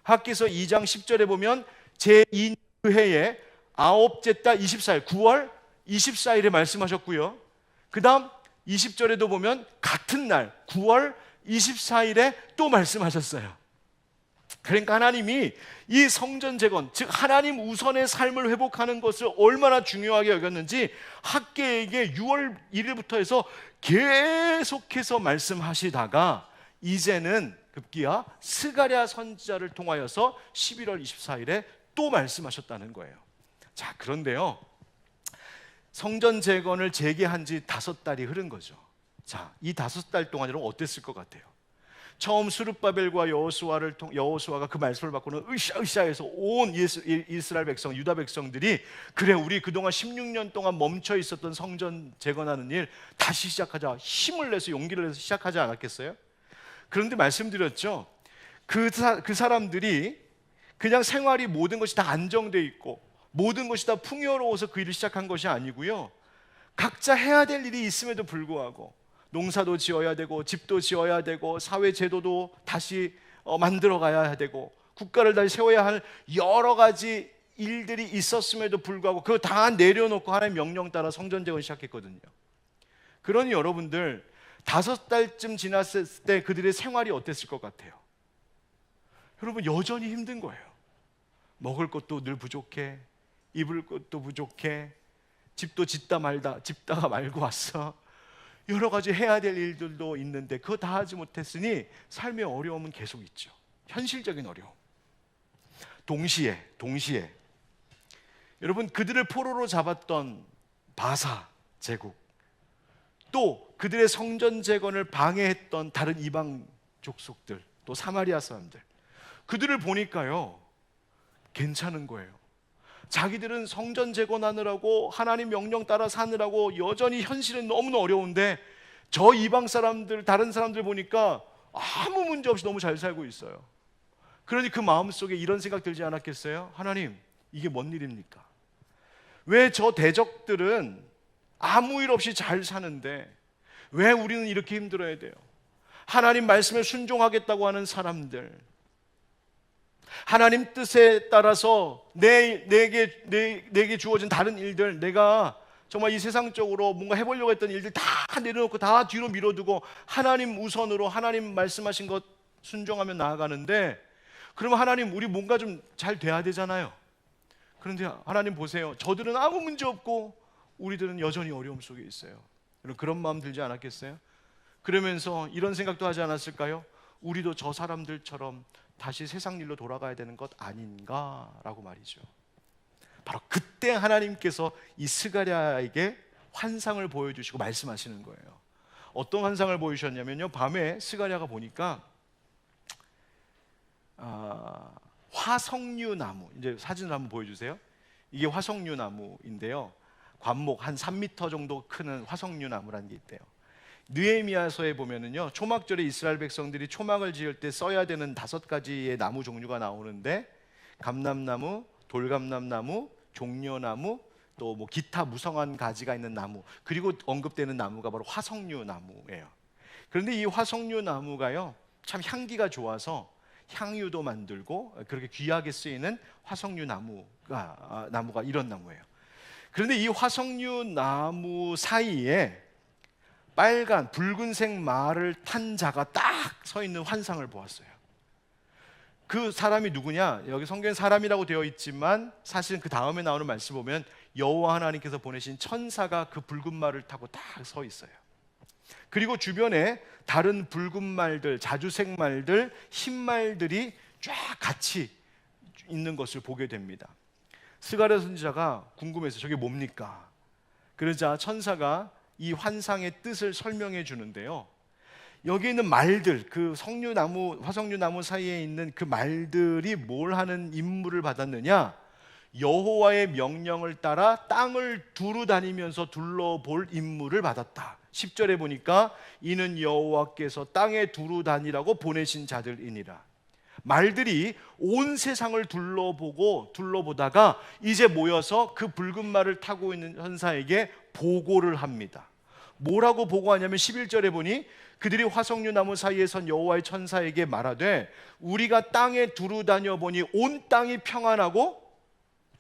학계서 2장 10절에 보면 제2 그 해에 9째 달 24일 9월 24일에 말씀하셨고요. 그 다음 20절에도 보면 같은 날 9월 24일에 또 말씀하셨어요. 그러니까 하나님이 이 성전 재건, 즉 하나님 우선의 삶을 회복하는 것을 얼마나 중요하게 여겼는지 학계에게 6월 1일부터 해서 계속해서 말씀하시다가 이제는 급기야 스가랴 선지자를 통하여서 11월 24일에 또 말씀하셨다는 거예요. 자, 그런데요, 성전 재건을 재개한 지 5달이 흐른 거죠. 자, 이 5달 동안 여러분 어땠을 것 같아요? 처음 스룹바벨과 여호수아가 그 말씀을 받고는 으쌰으쌰해서 온 이스라엘 백성, 유다 백성들이 그래, 우리 그동안 16년 동안 멈춰 있었던 성전 재건하는 일 다시 시작하자, 힘을 내서 용기를 내서 시작하지 않았겠어요? 그런데 말씀드렸죠, 그 사람들이 그냥 생활이 모든 것이 다 안정되어 있고 모든 것이 다 풍요로워서 그 일을 시작한 것이 아니고요, 각자 해야 될 일이 있음에도 불구하고 농사도 지어야 되고 집도 지어야 되고 사회 제도도 다시 만들어 가야 되고 국가를 다시 세워야 할 여러 가지 일들이 있었음에도 불구하고 그거 다 내려놓고 하나님의 명령 따라 성전 재건을 시작했거든요. 그러니 여러분들 5달쯤 지났을 때 그들의 생활이 어땠을 것 같아요? 여러분, 여전히 힘든 거예요. 먹을 것도 늘 부족해, 입을 것도 부족해, 집도 짓다가 말고 왔어. 여러 가지 해야 될 일들도 있는데 그거 다 하지 못했으니 삶의 어려움은 계속 있죠. 현실적인 어려움. 동시에 여러분, 그들을 포로로 잡았던 바사 제국, 또 그들의 성전 재건을 방해했던 다른 이방 족속들, 또 사마리아 사람들, 그들을 보니까요 괜찮은 거예요. 자기들은 성전 재건하느라고 하나님 명령 따라 사느라고 여전히 현실은 너무나 어려운데 저 이방 사람들, 다른 사람들 보니까 아무 문제 없이 너무 잘 살고 있어요. 그러니 그 마음속에 이런 생각 들지 않았겠어요? 하나님, 이게 뭔 일입니까? 왜 저 대적들은 아무 일 없이 잘 사는데 왜 우리는 이렇게 힘들어야 돼요? 하나님 말씀에 순종하겠다고 하는 사람들, 하나님 뜻에 따라서 내게 주어진 다른 일들, 내가 정말 이 세상적으로 뭔가 해보려고 했던 일들 다 내려놓고 다 뒤로 밀어두고 하나님 우선으로 하나님 말씀하신 것 순종하며 나아가는데, 그러면 하나님, 우리 뭔가 좀 잘 돼야 되잖아요. 그런데 하나님 보세요, 저들은 아무 문제 없고 우리들은 여전히 어려움 속에 있어요. 그런 마음 들지 않았겠어요? 그러면서 이런 생각도 하지 않았을까요? 우리도 저 사람들처럼 다시 세상 일로 돌아가야 되는 것 아닌가라고 말이죠. 바로 그때 하나님께서 이 스가랴에게 환상을 보여주시고 말씀하시는 거예요. 어떤 환상을 보여주셨냐면요, 밤에 스가랴가 보니까 화석류 나무, 이제 사진을 한번 보여주세요. 이게 화석류 나무인데요, 관목 한 3m 정도 크는 화석류 나무라는 게 있대요. 느헤미야서에 보면은요, 초막절에 이스라엘 백성들이 초막을 지을 때 써야 되는 5가지의 나무 종류가 나오는데, 감람나무, 돌감람나무, 종려나무, 또 뭐 기타 무성한 가지가 있는 나무, 그리고 언급되는 나무가 바로 화석류 나무예요. 그런데 이 화석류 나무가요, 참 향기가 좋아서 향유도 만들고 그렇게 귀하게 쓰이는 화석류 나무가 이런 나무예요. 그런데 이 화석류 나무 사이에 빨간 붉은색 말을 탄 자가 딱 서 있는 환상을 보았어요. 그 사람이 누구냐? 여기 성경에 사람이라고 되어 있지만 사실은 그 다음에 나오는 말씀 보면 여호와 하나님께서 보내신 천사가 그 붉은 말을 타고 딱 서 있어요. 그리고 주변에 다른 붉은 말들, 자주색 말들, 흰 말들이 쫙 같이 있는 것을 보게 됩니다. 스가랴 선지자가 궁금해서 저게 뭡니까? 그러자 천사가 이 환상의 뜻을 설명해 주는데요, 여기 있는 말들, 그 화석류나무 사이에 있는 그 말들이 뭘 하는 임무를 받았느냐? 여호와의 명령을 따라 땅을 두루 다니면서 둘러볼 임무를 받았다. 10절에 보니까 이는 여호와께서 땅에 두루 다니라고 보내신 자들이니라. 말들이 온 세상을 둘러보다가 이제 모여서 그 붉은 말을 타고 있는 천사에게 보고를 합니다. 뭐라고 보고하냐면 11절에 보니 그들이 화석류 나무 사이에 선 여호와의 천사에게 말하되 우리가 땅에 두루 다녀 보니 온 땅이 평안하고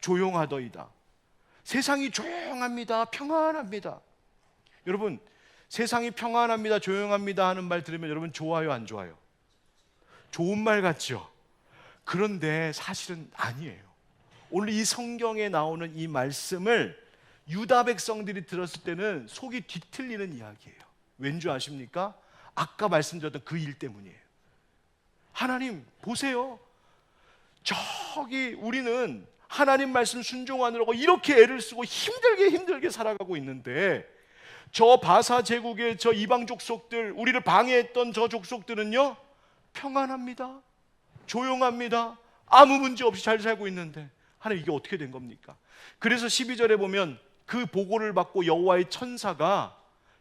조용하더이다. 세상이 조용합니다. 평안합니다. 여러분, 세상이 평안합니다, 조용합니다 하는 말 들으면 여러분 좋아요, 안 좋아요? 좋은 말 같죠? 그런데 사실은 아니에요. 오늘 이 성경에 나오는 이 말씀을 유다 백성들이 들었을 때는 속이 뒤틀리는 이야기예요. 왠지 아십니까? 아까 말씀드렸던 그 일 때문이에요. 하나님 보세요, 저기 우리는 하나님 말씀 순종하느라고 이렇게 애를 쓰고 힘들게 살아가고 있는데 저 바사 제국의 저 이방 족속들, 우리를 방해했던 저 족속들은요 평안합니다, 조용합니다, 아무 문제 없이 잘 살고 있는데 하나님 이게 어떻게 된 겁니까? 그래서 12절에 보면 그 보고를 받고 여호와의 천사가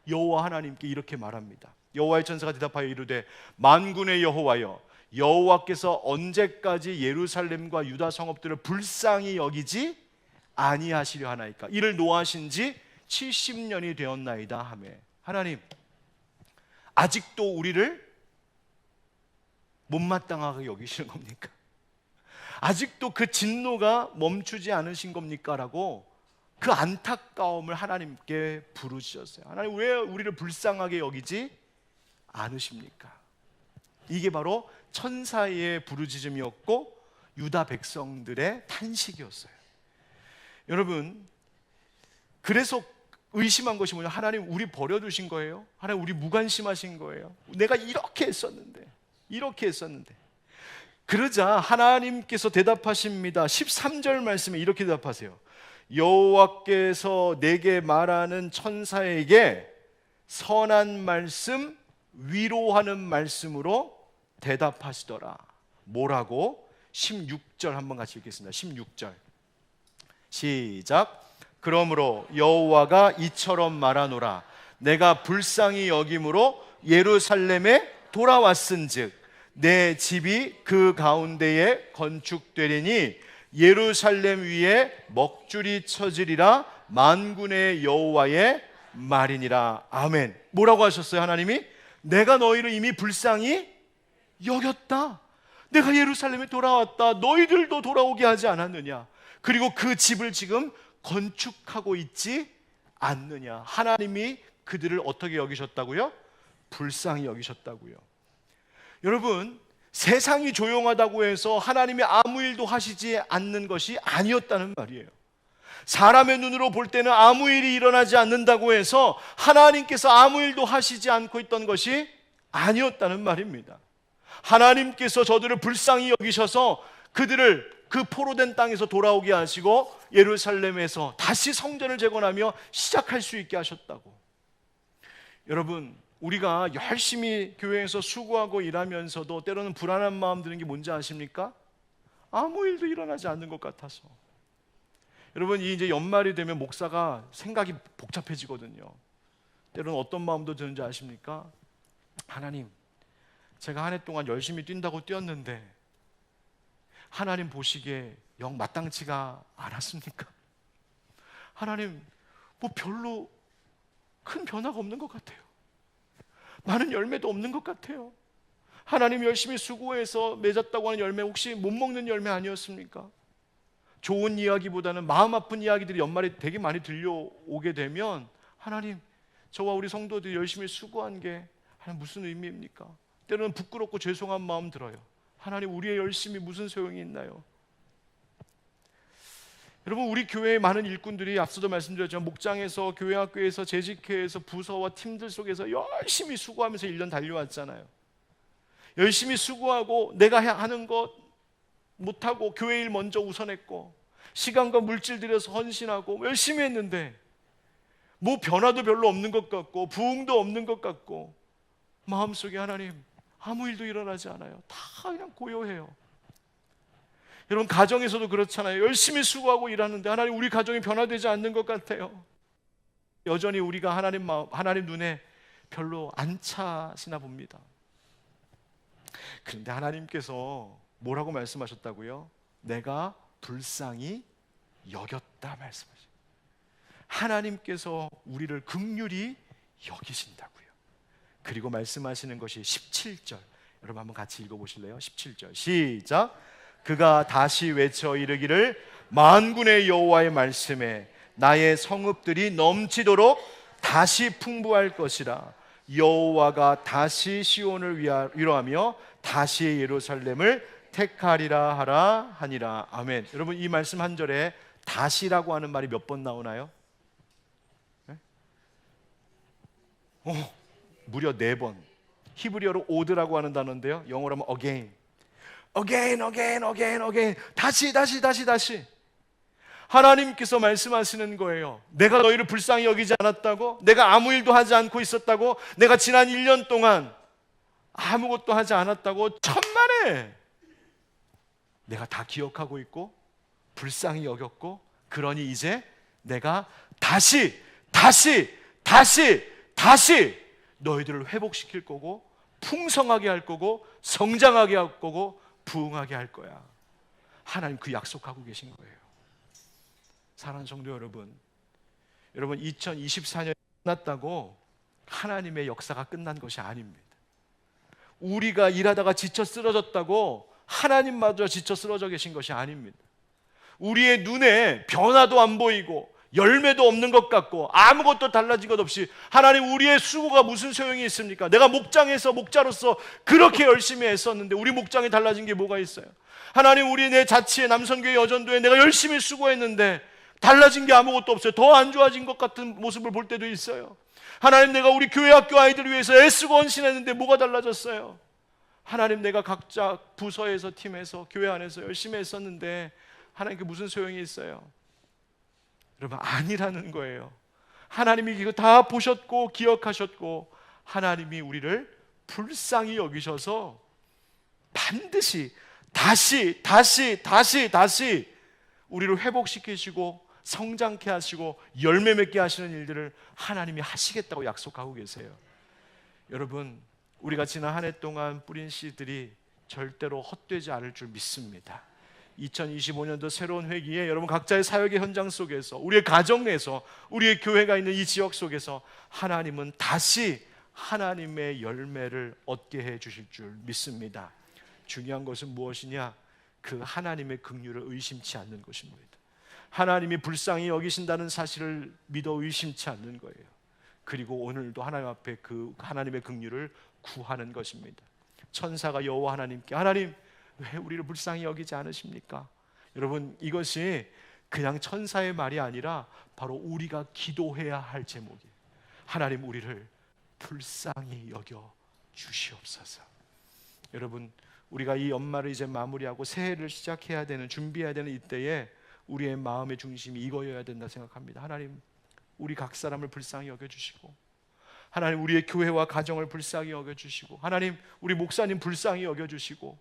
여호와 하나님께 이렇게 말합니다. 여호와의 천사가 대답하여 이르되 만군의 여호와여, 여호와께서 언제까지 예루살렘과 유다 성읍들을 불쌍히 여기지 아니하시려 하나이까? 이를 노하신 지 70년이 되었나이다 하매. 하나님 아직도 우리를 못마땅하게 여기시는 겁니까? 아직도 그 진노가 멈추지 않으신 겁니까? 라고 그 안타까움을 하나님께 부르셨어요. 하나님 왜 우리를 불쌍하게 여기지 않으십니까? 이게 바로 천사의 부르짖음이었고 유다 백성들의 탄식이었어요. 여러분, 그래서 의심한 것이 뭐냐? 하나님 우리 버려두신 거예요? 하나님 우리 무관심하신 거예요? 내가 이렇게 했었는데. 그러자 하나님께서 대답하십니다. 13절 말씀에 이렇게 대답하세요. 여호와께서 내게 말하는 천사에게 선한 말씀, 위로하는 말씀으로 대답하시더라. 뭐라고? 16절 한번 같이 읽겠습니다. 16절 시작. 그러므로 여호와가 이처럼 말하노라. 내가 불쌍히 여김으로 예루살렘에 돌아왔은즉 내 집이 그 가운데에 건축되리니 예루살렘 위에 먹줄이 쳐지리라. 만군의 여호와의 말이니라. 아멘. 뭐라고 하셨어요? 하나님이 내가 너희를 이미 불쌍히 여겼다. 내가 예루살렘에 돌아왔다. 너희들도 돌아오게 하지 않았느냐? 그리고 그 집을 지금 건축하고 있지 않느냐? 하나님이 그들을 어떻게 여기셨다고요? 불쌍히 여기셨다고요. 여러분, 세상이 조용하다고 해서 하나님이 아무 일도 하시지 않는 것이 아니었다는 말이에요. 사람의 눈으로 볼 때는 아무 일이 일어나지 않는다고 해서 하나님께서 아무 일도 하시지 않고 있던 것이 아니었다는 말입니다. 하나님께서 저들을 불쌍히 여기셔서 그들을 그 포로된 땅에서 돌아오게 하시고 예루살렘에서 다시 성전을 재건하며 시작할 수 있게 하셨다고. 여러분, 우리가 열심히 교회에서 수고하고 일하면서도 때로는 불안한 마음 드는 게 뭔지 아십니까? 아무 일도 일어나지 않는 것 같아서. 여러분, 이 이제 연말이 되면 목사가 생각이 복잡해지거든요. 때로는 어떤 마음도 드는지 아십니까? 하나님, 제가 한 해 동안 열심히 뛴다고 뛰었는데 하나님 보시기에 영 마땅치가 않았습니까? 하나님, 뭐 별로 큰 변화가 없는 것 같아요. 많은 열매도 없는 것 같아요. 하나님, 열심히 수고해서 맺었다고 하는 열매 혹시 못 먹는 열매 아니었습니까? 좋은 이야기보다는 마음 아픈 이야기들이 연말에 되게 많이 들려오게 되면 하나님, 저와 우리 성도들이 열심히 수고한 게 하나님 무슨 의미입니까? 때로는 부끄럽고 죄송한 마음 들어요. 하나님, 우리의 열심이 무슨 소용이 있나요? 여러분, 우리 교회의 많은 일꾼들이 앞서도 말씀드렸지만 목장에서, 교회 학교에서, 재직회에서, 부서와 팀들 속에서 열심히 수고하면서 1년 달려왔잖아요. 열심히 수고하고 내가 하는 것 못하고 교회 일 먼저 우선했고 시간과 물질 들여서 헌신하고 열심히 했는데 뭐 변화도 별로 없는 것 같고 부흥도 없는 것 같고 마음속에 하나님, 아무 일도 일어나지 않아요. 다 그냥 고요해요. 여러분, 가정에서도 그렇잖아요. 열심히 수고하고 일하는데 하나님, 우리 가정이 변화되지 않는 것 같아요. 여전히 우리가 하나님 눈에 별로 안 차시나 봅니다. 그런데 하나님께서 뭐라고 말씀하셨다고요? 내가 불쌍히 여겼다 말씀하셨어요. 하나님께서 우리를 긍휼히 여기신다고요. 그리고 말씀하시는 것이 17절, 여러분 한번 같이 읽어보실래요? 17절 시작. 그가 다시 외쳐 이르기를 만군의 여호와의 말씀에 나의 성읍들이 넘치도록 다시 풍부할 것이라. 여호와가 다시 시온을 위로하며 다시 예루살렘을 택하리라 하라 하니라. 아멘. 여러분, 이 말씀 한 절에 다시라고 하는 말이 몇 번 나오나요? 네? 무려 4번. 히브리어로 오드라고 하는 단어인데요, 영어로 하면 again. again, again, again, again. 다시. 하나님께서 말씀하시는 거예요. 내가 너희를 불쌍히 여기지 않았다고? 내가 아무 일도 하지 않고 있었다고? 내가 지난 1년 동안 아무것도 하지 않았다고? 천만에 내가 다 기억하고 있고 불쌍히 여겼고, 그러니 이제 내가 다시 너희들을 회복시킬 거고 풍성하게 할 거고 성장하게 할 거고 부흥하게 할 거야. 하나님 그 약속하고 계신 거예요. 사랑하는 성도 여러분, 2024년이 끝났다고 하나님의 역사가 끝난 것이 아닙니다. 우리가 일하다가 지쳐 쓰러졌다고 하나님마저 지쳐 쓰러져 계신 것이 아닙니다. 우리의 눈에 변화도 안 보이고 열매도 없는 것 같고 아무것도 달라진 것 없이 하나님, 우리의 수고가 무슨 소용이 있습니까? 내가 목장에서 목자로서 그렇게 열심히 애썼는데 우리 목장이 달라진 게 뭐가 있어요? 하나님, 우리 내 자치에 남선교회 여전도에 내가 열심히 수고했는데 달라진 게 아무것도 없어요. 더 안 좋아진 것 같은 모습을 볼 때도 있어요. 하나님, 내가 우리 교회 학교 아이들을 위해서 애쓰고 헌신했는데 뭐가 달라졌어요? 하나님, 내가 각자 부서에서 팀에서 교회 안에서 열심히 했었는데 하나님께 무슨 소용이 있어요? 여러분, 아니라는 거예요. 하나님이 이거 다 보셨고 기억하셨고 하나님이 우리를 불쌍히 여기셔서 반드시 다시 우리를 회복시키시고 성장케 하시고 열매 맺게 하시는 일들을 하나님이 하시겠다고 약속하고 계세요. 여러분, 우리가 지난 한 해 동안 뿌린 씨들이 절대로 헛되지 않을 줄 믿습니다. 2025년도 새로운 회기에 여러분 각자의 사역의 현장 속에서, 우리의 가정 내에서, 우리의 교회가 있는 이 지역 속에서 하나님은 다시 하나님의 열매를 얻게 해 주실 줄 믿습니다. 중요한 것은 무엇이냐? 그 하나님의 긍휼을 의심치 않는 것입니다. 하나님이 불쌍히 여기신다는 사실을 믿어 의심치 않는 거예요. 그리고 오늘도 하나님 앞에 그 하나님의 긍휼을 구하는 것입니다. 천사가 여호와 하나님께, 하나님 왜 우리를 불쌍히 여기지 않으십니까? 여러분, 이것이 그냥 천사의 말이 아니라 바로 우리가 기도해야 할 제목이에요. 하나님, 우리를 불쌍히 여겨 주시옵소서. 여러분, 우리가 이 연말을 이제 마무리하고 새해를 시작해야 되는, 준비해야 되는 이때에 우리의 마음의 중심이 이거여야 된다 생각합니다. 하나님, 우리 각 사람을 불쌍히 여겨주시고, 하나님 우리의 교회와 가정을 불쌍히 여겨주시고, 하나님 우리 목사님 불쌍히 여겨주시고,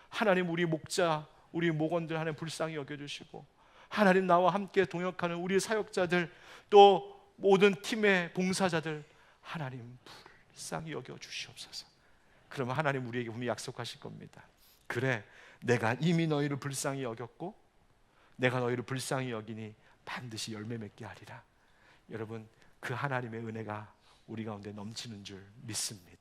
하나님 우리 목자, 우리 목원들 하나님 불쌍히 여겨주시고, 하나님 나와 함께 동역하는 우리 사역자들, 또 모든 팀의 봉사자들 하나님 불쌍히 여겨주시옵소서. 그러면 하나님 우리에게 분명히 약속하실 겁니다. 그래, 내가 이미 너희를 불쌍히 여겼고 내가 너희를 불쌍히 여기니 반드시 열매 맺게 하리라. 여러분, 그 하나님의 은혜가 우리 가운데 넘치는 줄 믿습니다.